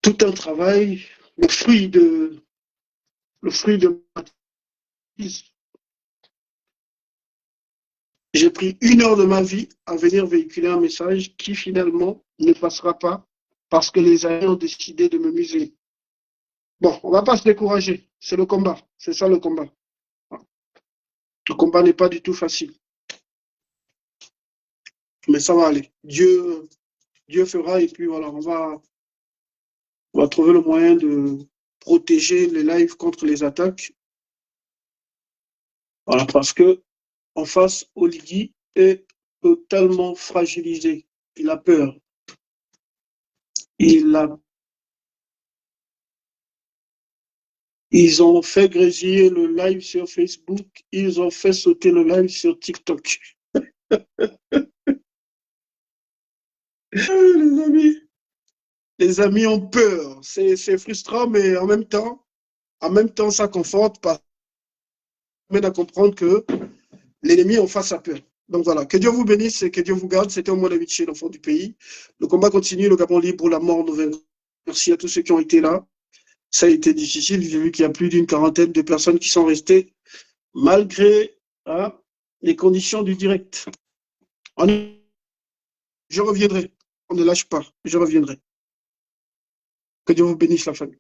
Tout un travail. Le fruit de j'ai pris 1 heure de ma vie à venir véhiculer un message qui finalement ne passera pas parce que les amis ont décidé de me museler. Bon, on ne va pas se décourager. C'est le combat. C'est ça le combat. Le combat n'est pas du tout facile. Mais ça va aller. Dieu fera et puis voilà, on va trouver le moyen de protéger les lives contre les attaques. Voilà, parce que en face, Oligui est totalement fragilisé. Il a peur. Ils ont fait grésiller le live sur Facebook. Ils ont fait sauter le live sur TikTok. Les amis ont peur. C'est frustrant, mais en même temps, ça conforte parce que à comprendre que l'ennemi en face a peur. Donc voilà, que Dieu vous bénisse et que Dieu vous garde. C'était au moins David, l'enfant du pays. Le combat continue, le Gabon libre, la mort nous vaincra. Merci à tous ceux qui ont été là. Ça a été difficile. J'ai vu qu'il y a plus d'une quarantaine de personnes qui sont restées malgré les conditions du direct. Je reviendrai. On ne lâche pas. Je reviendrai. Que Dieu vous bénisse, la famille.